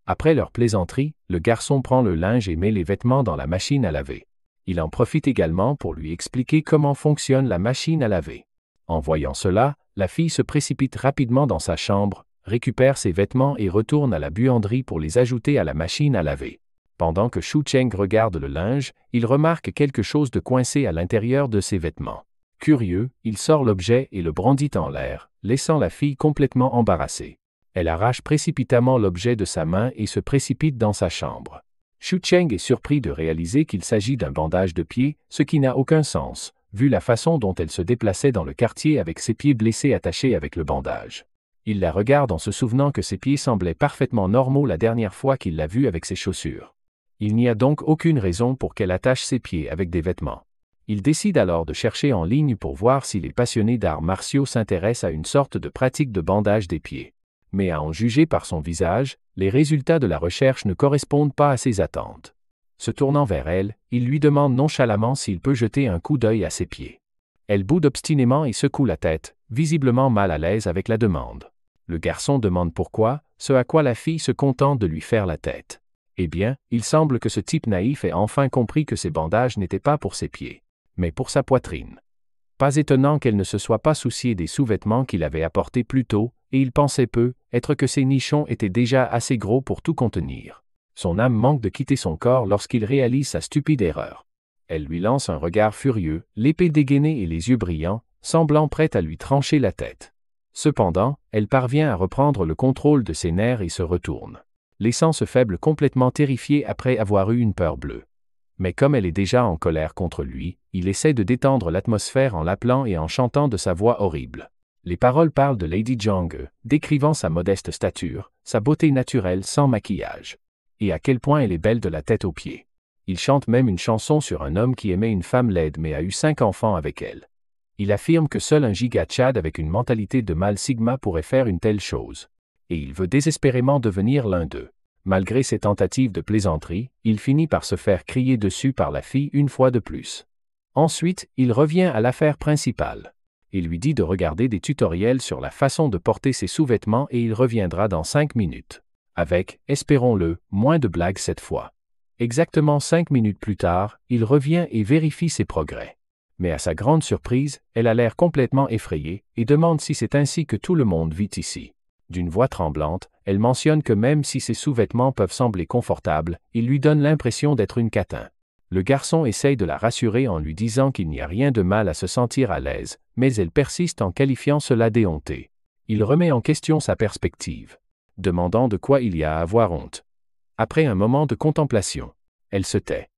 Après leur plaisanterie, le garçon prend le linge et met les vêtements dans la machine à laver. Il en profite également pour lui expliquer comment fonctionne la machine à laver. En voyant cela, la fille se précipite rapidement dans sa chambre, récupère ses vêtements et retourne à la buanderie pour les ajouter à la machine à laver. Pendant que Shu Cheng regarde le linge, il remarque quelque chose de coincé à l'intérieur de ses vêtements. Curieux, il sort l'objet et le brandit en l'air, laissant la fille complètement embarrassée. Elle arrache précipitamment l'objet de sa main et se précipite dans sa chambre. Shu Cheng est surpris de réaliser qu'il s'agit d'un bandage de pied, ce qui n'a aucun sens, vu la façon dont elle se déplaçait dans le quartier avec ses pieds blessés attachés avec le bandage. Il la regarde en se souvenant que ses pieds semblaient parfaitement normaux la dernière fois qu'il l'a vue avec ses chaussures. Il n'y a donc aucune raison pour qu'elle attache ses pieds avec des vêtements. Il décide alors de chercher en ligne pour voir si les passionnés d'arts martiaux s'intéressent à une sorte de pratique de bandage des pieds. Mais à en juger par son visage, les résultats de la recherche ne correspondent pas à ses attentes. Se tournant vers elle, il lui demande nonchalamment s'il peut jeter un coup d'œil à ses pieds. Elle boude obstinément et secoue la tête, visiblement mal à l'aise avec la demande. Le garçon demande pourquoi, ce à quoi la fille se contente de lui faire la tête. Eh bien, il semble que ce type naïf ait enfin compris que ces bandages n'étaient pas pour ses pieds, mais pour sa poitrine. Pas étonnant qu'elle ne se soit pas souciée des sous-vêtements qu'il avait apportés plus tôt, et il pensait peu, être que ses nichons étaient déjà assez gros pour tout contenir. Son âme manque de quitter son corps lorsqu'il réalise sa stupide erreur. Elle lui lance un regard furieux, l'épée dégainée et les yeux brillants, semblant prête à lui trancher la tête. Cependant, elle parvient à reprendre le contrôle de ses nerfs et se retourne, laissant ce faible complètement terrifié après avoir eu une peur bleue. Mais comme elle est déjà en colère contre lui, il essaie de détendre l'atmosphère en l'appelant et en chantant de sa voix horrible. Les paroles parlent de Lady Zhang, décrivant sa modeste stature, sa beauté naturelle sans maquillage. Et à quel point elle est belle de la tête aux pieds. Il chante même une chanson sur un homme qui aimait une femme laide mais a eu 5 enfants avec elle. Il affirme que seul un giga Chad avec une mentalité de mâle Sigma pourrait faire une telle chose. Et il veut désespérément devenir l'un d'eux. Malgré ses tentatives de plaisanterie, il finit par se faire crier dessus par la fille une fois de plus. Ensuite, il revient à l'affaire principale. Il lui dit de regarder des tutoriels sur la façon de porter ses sous-vêtements et il reviendra dans 5 minutes. Avec, espérons-le, moins de blagues cette fois. Exactement 5 minutes plus tard, il revient et vérifie ses progrès. Mais à sa grande surprise, elle a l'air complètement effrayée et demande si c'est ainsi que tout le monde vit ici. D'une voix tremblante, elle mentionne que même si ses sous-vêtements peuvent sembler confortables, ils lui donnent l'impression d'être une catin. Le garçon essaye de la rassurer en lui disant qu'il n'y a rien de mal à se sentir à l'aise, mais elle persiste en qualifiant cela d'éhonté. Il remet en question sa perspective, demandant de quoi il y a à avoir honte. Après un moment de contemplation, elle se tait.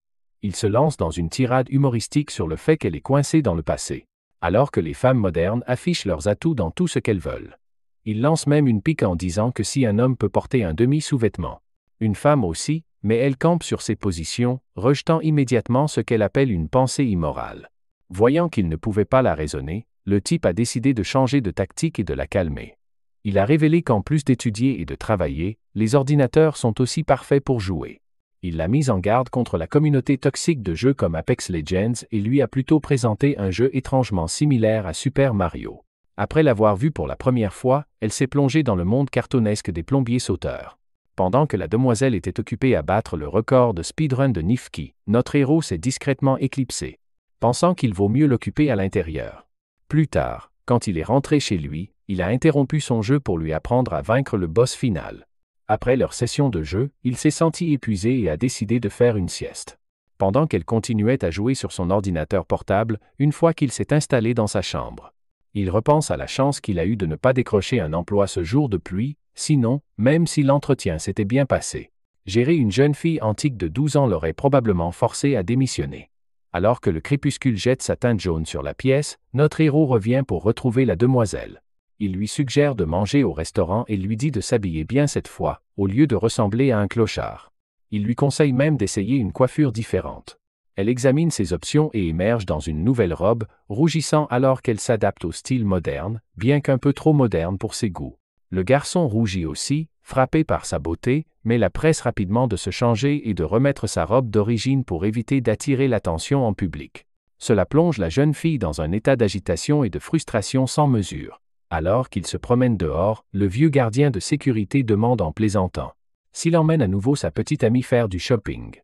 Il se lance dans une tirade humoristique sur le fait qu'elle est coincée dans le passé, alors que les femmes modernes affichent leurs atouts dans tout ce qu'elles veulent. Il lance même une pique en disant que si un homme peut porter un demi-sous-vêtement, une femme aussi, mais elle campe sur ses positions, rejetant immédiatement ce qu'elle appelle une pensée immorale. Voyant qu'il ne pouvait pas la raisonner, le type a décidé de changer de tactique et de la calmer. Il a révélé qu'en plus d'étudier et de travailler, les ordinateurs sont aussi parfaits pour jouer. Il l'a mise en garde contre la communauté toxique de jeux comme Apex Legends et lui a plutôt présenté un jeu étrangement similaire à Super Mario. Après l'avoir vu pour la première fois, elle s'est plongée dans le monde cartoonesque des plombiers sauteurs. Pendant que la demoiselle était occupée à battre le record de speedrun de Nifki, notre héros s'est discrètement éclipsé, pensant qu'il vaut mieux l'occuper à l'intérieur. Plus tard, quand il est rentré chez lui, il a interrompu son jeu pour lui apprendre à vaincre le boss final. Après leur session de jeu, il s'est senti épuisé et a décidé de faire une sieste. Pendant qu'elle continuait à jouer sur son ordinateur portable, une fois qu'il s'est installé dans sa chambre. Il repense à la chance qu'il a eue de ne pas décrocher un emploi ce jour de pluie, sinon, même si l'entretien s'était bien passé, gérer une jeune fille antique de 12 ans l'aurait probablement forcé à démissionner. Alors que le crépuscule jette sa teinte jaune sur la pièce, notre héros revient pour retrouver la demoiselle. Il lui suggère de manger au restaurant et lui dit de s'habiller bien cette fois, au lieu de ressembler à un clochard. Il lui conseille même d'essayer une coiffure différente. Elle examine ses options et émerge dans une nouvelle robe, rougissant alors qu'elle s'adapte au style moderne, bien qu'un peu trop moderne pour ses goûts. Le garçon rougit aussi, frappé par sa beauté, mais la presse rapidement de se changer et de remettre sa robe d'origine pour éviter d'attirer l'attention en public. Cela plonge la jeune fille dans un état d'agitation et de frustration sans mesure. Alors qu'il se promène dehors, le vieux gardien de sécurité demande en plaisantant s'il emmène à nouveau sa petite amie faire du shopping.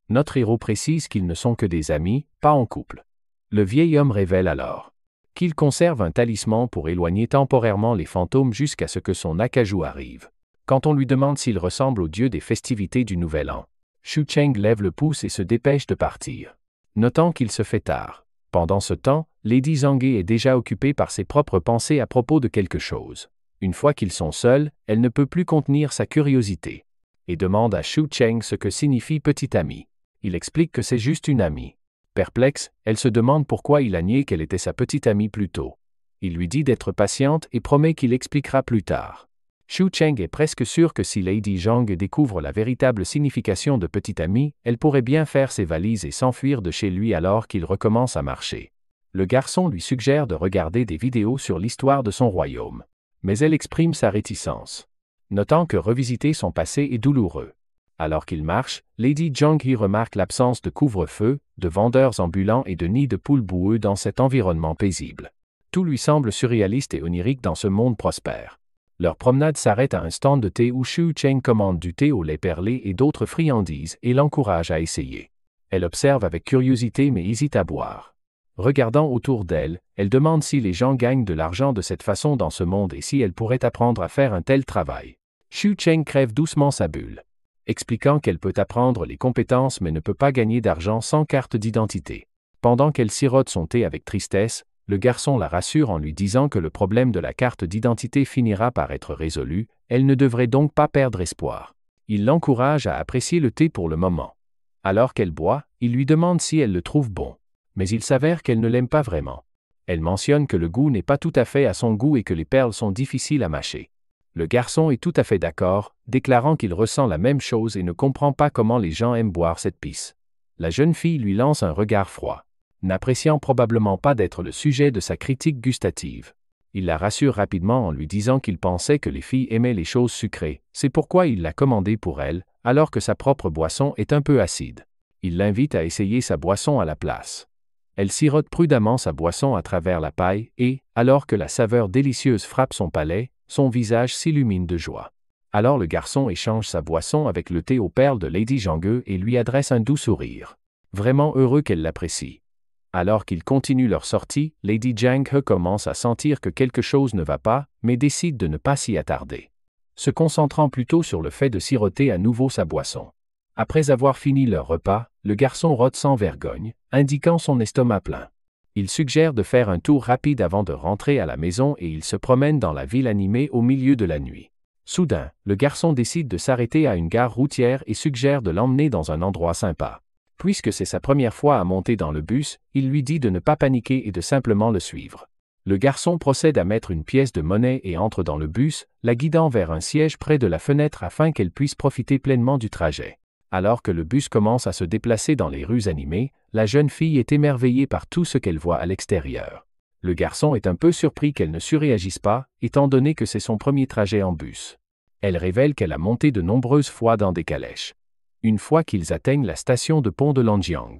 Notre héros précise qu'ils ne sont que des amis, pas en couple. Le vieil homme révèle alors qu'il conserve un talisman pour éloigner temporairement les fantômes jusqu'à ce que son acajou arrive. Quand on lui demande s'il ressemble au dieu des festivités du Nouvel An, Shu Cheng lève le pouce et se dépêche de partir, notant qu'il se fait tard. Pendant ce temps, Lady Zhang est déjà occupée par ses propres pensées à propos de quelque chose. Une fois qu'ils sont seuls, elle ne peut plus contenir sa curiosité. et demande à Shu Cheng ce que signifie petite amie. Il explique que c'est juste une amie. Perplexe, elle se demande pourquoi il a nié qu'elle était sa petite amie plus tôt. Il lui dit d'être patiente et promet qu'il expliquera plus tard. Shu Cheng est presque sûr que si Lady Zhang découvre la véritable signification de petite amie, elle pourrait bien faire ses valises et s'enfuir de chez lui alors qu'il recommence à marcher. Le garçon lui suggère de regarder des vidéos sur l'histoire de son royaume. Mais elle exprime sa réticence, notant que revisiter son passé est douloureux. Alors qu'il marche, Lady Zhang remarque l'absence de couvre-feu, de vendeurs ambulants et de nids de poules boueux dans cet environnement paisible. Tout lui semble surréaliste et onirique dans ce monde prospère. Leur promenade s'arrête à un stand de thé où Shu Cheng commande du thé au lait perlé et d'autres friandises et l'encourage à essayer. Elle observe avec curiosité mais hésite à boire. Regardant autour d'elle, elle demande si les gens gagnent de l'argent de cette façon dans ce monde et si elle pourrait apprendre à faire un tel travail. Shu Cheng crève doucement sa bulle, expliquant qu'elle peut apprendre les compétences mais ne peut pas gagner d'argent sans carte d'identité. Pendant qu'elle sirote son thé avec tristesse, le garçon la rassure en lui disant que le problème de la carte d'identité finira par être résolu, elle ne devrait donc pas perdre espoir. Il l'encourage à apprécier le thé pour le moment. Alors qu'elle boit, il lui demande si elle le trouve bon. Mais il s'avère qu'elle ne l'aime pas vraiment. Elle mentionne que le goût n'est pas tout à fait à son goût et que les perles sont difficiles à mâcher. Le garçon est tout à fait d'accord, déclarant qu'il ressent la même chose et ne comprend pas comment les gens aiment boire cette pisse. La jeune fille lui lance un regard froid, n'appréciant probablement pas d'être le sujet de sa critique gustative. Il la rassure rapidement en lui disant qu'il pensait que les filles aimaient les choses sucrées, c'est pourquoi il l'a commandée pour elle, alors que sa propre boisson est un peu acide. Il l'invite à essayer sa boisson à la place. Elle sirote prudemment sa boisson à travers la paille et, alors que la saveur délicieuse frappe son palais, son visage s'illumine de joie. Alors le garçon échange sa boisson avec le thé aux perles de Lady Zhang et lui adresse un doux sourire. Vraiment heureux qu'elle l'apprécie. Alors qu'ils continuent leur sortie, Lady Zhang commence à sentir que quelque chose ne va pas, mais décide de ne pas s'y attarder, se concentrant plutôt sur le fait de siroter à nouveau sa boisson. Après avoir fini leur repas, le garçon rôde sans vergogne, indiquant son estomac plein. Il suggère de faire un tour rapide avant de rentrer à la maison et il se promène dans la ville animée au milieu de la nuit. Soudain, le garçon décide de s'arrêter à une gare routière et suggère de l'emmener dans un endroit sympa. Puisque c'est sa première fois à monter dans le bus, il lui dit de ne pas paniquer et de simplement le suivre. Le garçon procède à mettre une pièce de monnaie et entre dans le bus, la guidant vers un siège près de la fenêtre afin qu'elle puisse profiter pleinement du trajet. Alors que le bus commence à se déplacer dans les rues animées, la jeune fille est émerveillée par tout ce qu'elle voit à l'extérieur. Le garçon est un peu surpris qu'elle ne surréagisse pas, étant donné que c'est son premier trajet en bus. Elle révèle qu'elle a monté de nombreuses fois dans des calèches. Une fois qu'ils atteignent la station de pont de Lanjiang,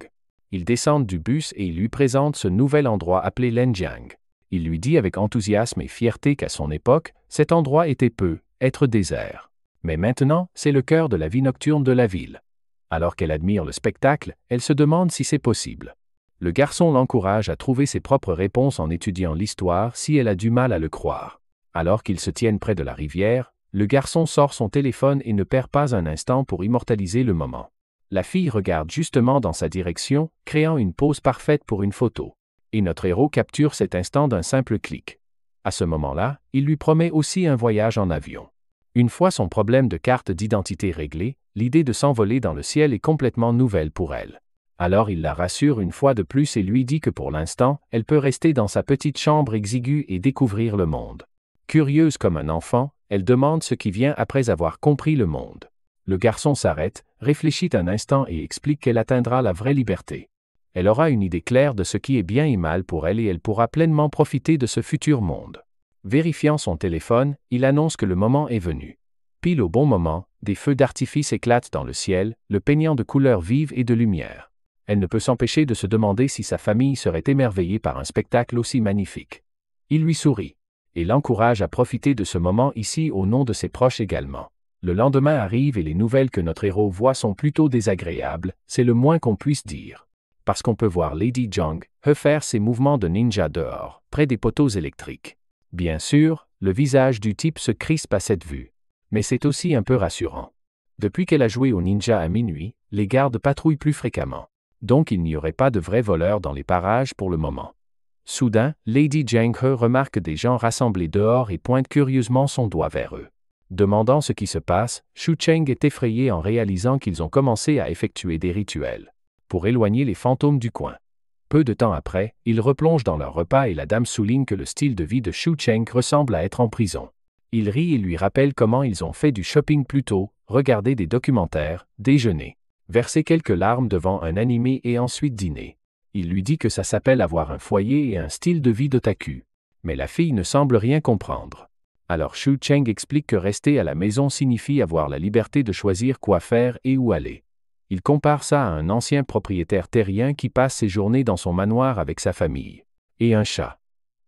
ils descendent du bus et il lui présente ce nouvel endroit appelé Lenjiang. Il lui dit avec enthousiasme et fierté qu'à son époque, cet endroit était être désert. Mais maintenant, c'est le cœur de la vie nocturne de la ville. Alors qu'elle admire le spectacle, elle se demande si c'est possible. Le garçon l'encourage à trouver ses propres réponses en étudiant l'histoire si elle a du mal à le croire. Alors qu'ils se tiennent près de la rivière, le garçon sort son téléphone et ne perd pas un instant pour immortaliser le moment. La fille regarde justement dans sa direction, créant une pose parfaite pour une photo. Et notre héros capture cet instant d'un simple clic. À ce moment-là, il lui promet aussi un voyage en avion. Une fois son problème de carte d'identité réglé, l'idée de s'envoler dans le ciel est complètement nouvelle pour elle. Alors il la rassure une fois de plus et lui dit que pour l'instant, elle peut rester dans sa petite chambre exiguë et découvrir le monde. Curieuse comme un enfant, elle demande ce qui vient après avoir compris le monde. Le garçon s'arrête, réfléchit un instant et explique qu'elle atteindra la vraie liberté. Elle aura une idée claire de ce qui est bien et mal pour elle et elle pourra pleinement profiter de ce futur monde. Vérifiant son téléphone, il annonce que le moment est venu. Pile au bon moment, des feux d'artifice éclatent dans le ciel, le peignant de couleurs vives et de lumière. Elle ne peut s'empêcher de se demander si sa famille serait émerveillée par un spectacle aussi magnifique. Il lui sourit et l'encourage à profiter de ce moment ici au nom de ses proches également. Le lendemain arrive et les nouvelles que notre héros voit sont plutôt désagréables, c'est le moins qu'on puisse dire. Parce qu'on peut voir Lady Zhang faire ses mouvements de ninja dehors, près des poteaux électriques. Bien sûr, le visage du type se crispe à cette vue. Mais c'est aussi un peu rassurant. Depuis qu'elle a joué au ninja à minuit, les gardes patrouillent plus fréquemment. Donc il n'y aurait pas de vrais voleurs dans les parages pour le moment. Soudain, Lady Zhang remarque des gens rassemblés dehors et pointe curieusement son doigt vers eux. Demandant ce qui se passe, Shu Cheng est effrayé en réalisant qu'ils ont commencé à effectuer des rituels pour éloigner les fantômes du coin. Peu de temps après, ils replongent dans leur repas et la dame souligne que le style de vie de Shu Cheng ressemble à être en prison. Il rit et lui rappelle comment ils ont fait du shopping plus tôt, regardé des documentaires, déjeuné, versé quelques larmes devant un animé et ensuite dîné. Il lui dit que ça s'appelle avoir un foyer et un style de vie d'otaku. Mais la fille ne semble rien comprendre. Alors Shu Cheng explique que rester à la maison signifie avoir la liberté de choisir quoi faire et où aller. Il compare ça à un ancien propriétaire terrien qui passe ses journées dans son manoir avec sa famille et un chat.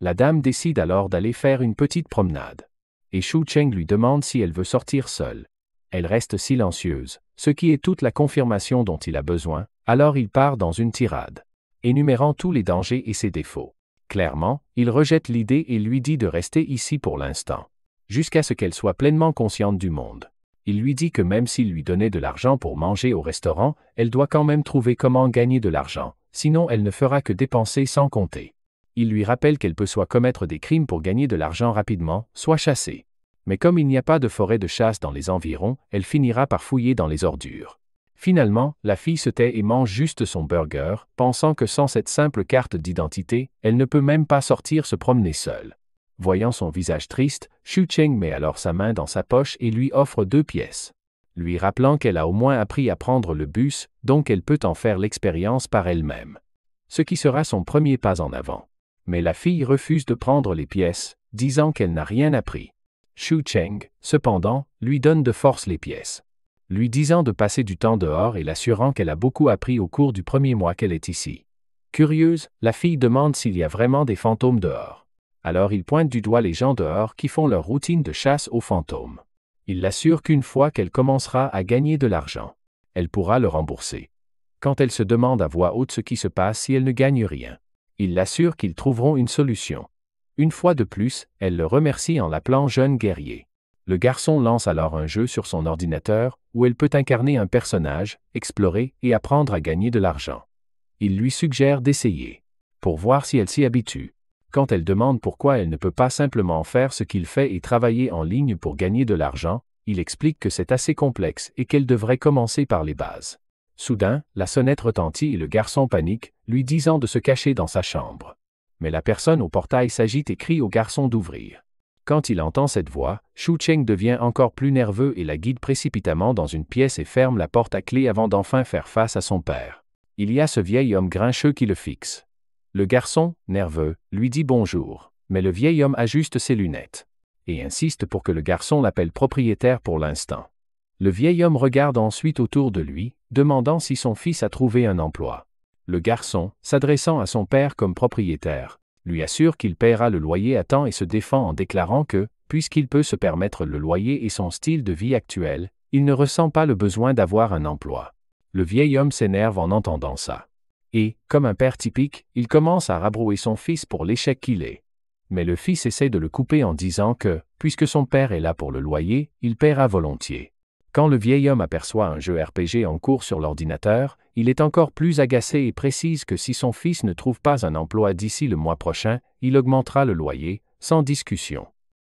La dame décide alors d'aller faire une petite promenade. Et Shu Cheng lui demande si elle veut sortir seule. Elle reste silencieuse, ce qui est toute la confirmation dont il a besoin, alors il part dans une tirade, énumérant tous les dangers et ses défauts. Clairement, il rejette l'idée et lui dit de rester ici pour l'instant, jusqu'à ce qu'elle soit pleinement consciente du monde. Il lui dit que même s'il lui donnait de l'argent pour manger au restaurant, elle doit quand même trouver comment gagner de l'argent, sinon elle ne fera que dépenser sans compter. Il lui rappelle qu'elle peut soit commettre des crimes pour gagner de l'argent rapidement, soit chasser. Mais comme il n'y a pas de forêt de chasse dans les environs, elle finira par fouiller dans les ordures. Finalement, la fille se tait et mange juste son burger, pensant que sans cette simple carte d'identité, elle ne peut même pas sortir se promener seule. Voyant son visage triste, Shu Cheng met alors sa main dans sa poche et lui offre 2 pièces. Lui rappelant qu'elle a au moins appris à prendre le bus, donc elle peut en faire l'expérience par elle-même. Ce qui sera son premier pas en avant. Mais la fille refuse de prendre les pièces, disant qu'elle n'a rien appris. Shu Cheng, cependant, lui donne de force les pièces, lui disant de passer du temps dehors et l'assurant qu'elle a beaucoup appris au cours du premier mois qu'elle est ici. Curieuse, la fille demande s'il y a vraiment des fantômes dehors. Alors il pointe du doigt les gens dehors qui font leur routine de chasse aux fantômes. Il l'assure qu'une fois qu'elle commencera à gagner de l'argent, elle pourra le rembourser. Quand elle se demande à voix haute ce qui se passe si elle ne gagne rien, il l'assure qu'ils trouveront une solution. Une fois de plus, elle le remercie en l'appelant jeune guerrier. Le garçon lance alors un jeu sur son ordinateur où elle peut incarner un personnage, explorer et apprendre à gagner de l'argent. Il lui suggère d'essayer, pour voir si elle s'y habitue. Quand elle demande pourquoi elle ne peut pas simplement faire ce qu'il fait et travailler en ligne pour gagner de l'argent, il explique que c'est assez complexe et qu'elle devrait commencer par les bases. Soudain, la sonnette retentit et le garçon panique, lui disant de se cacher dans sa chambre. Mais la personne au portail s'agite et crie au garçon d'ouvrir. Quand il entend cette voix, Shu Cheng devient encore plus nerveux et la guide précipitamment dans une pièce et ferme la porte à clé avant d'enfin faire face à son père. Il y a ce vieil homme grincheux qui le fixe. Le garçon, nerveux, lui dit bonjour, mais le vieil homme ajuste ses lunettes et insiste pour que le garçon l'appelle propriétaire pour l'instant. Le vieil homme regarde ensuite autour de lui, demandant si son fils a trouvé un emploi. Le garçon, s'adressant à son père comme propriétaire, lui assure qu'il paiera le loyer à temps et se défend en déclarant que, puisqu'il peut se permettre le loyer et son style de vie actuel, il ne ressent pas le besoin d'avoir un emploi. Le vieil homme s'énerve en entendant ça. Et, comme un père typique, il commence à rabrouer son fils pour l'échec qu'il est. Mais le fils essaie de le couper en disant que, puisque son père est là pour le loyer, il paiera volontiers. Quand le vieil homme aperçoit un jeu RPG en cours sur l'ordinateur, il est encore plus agacé et précise que si son fils ne trouve pas un emploi d'ici le mois prochain, il augmentera le loyer, sans discussion.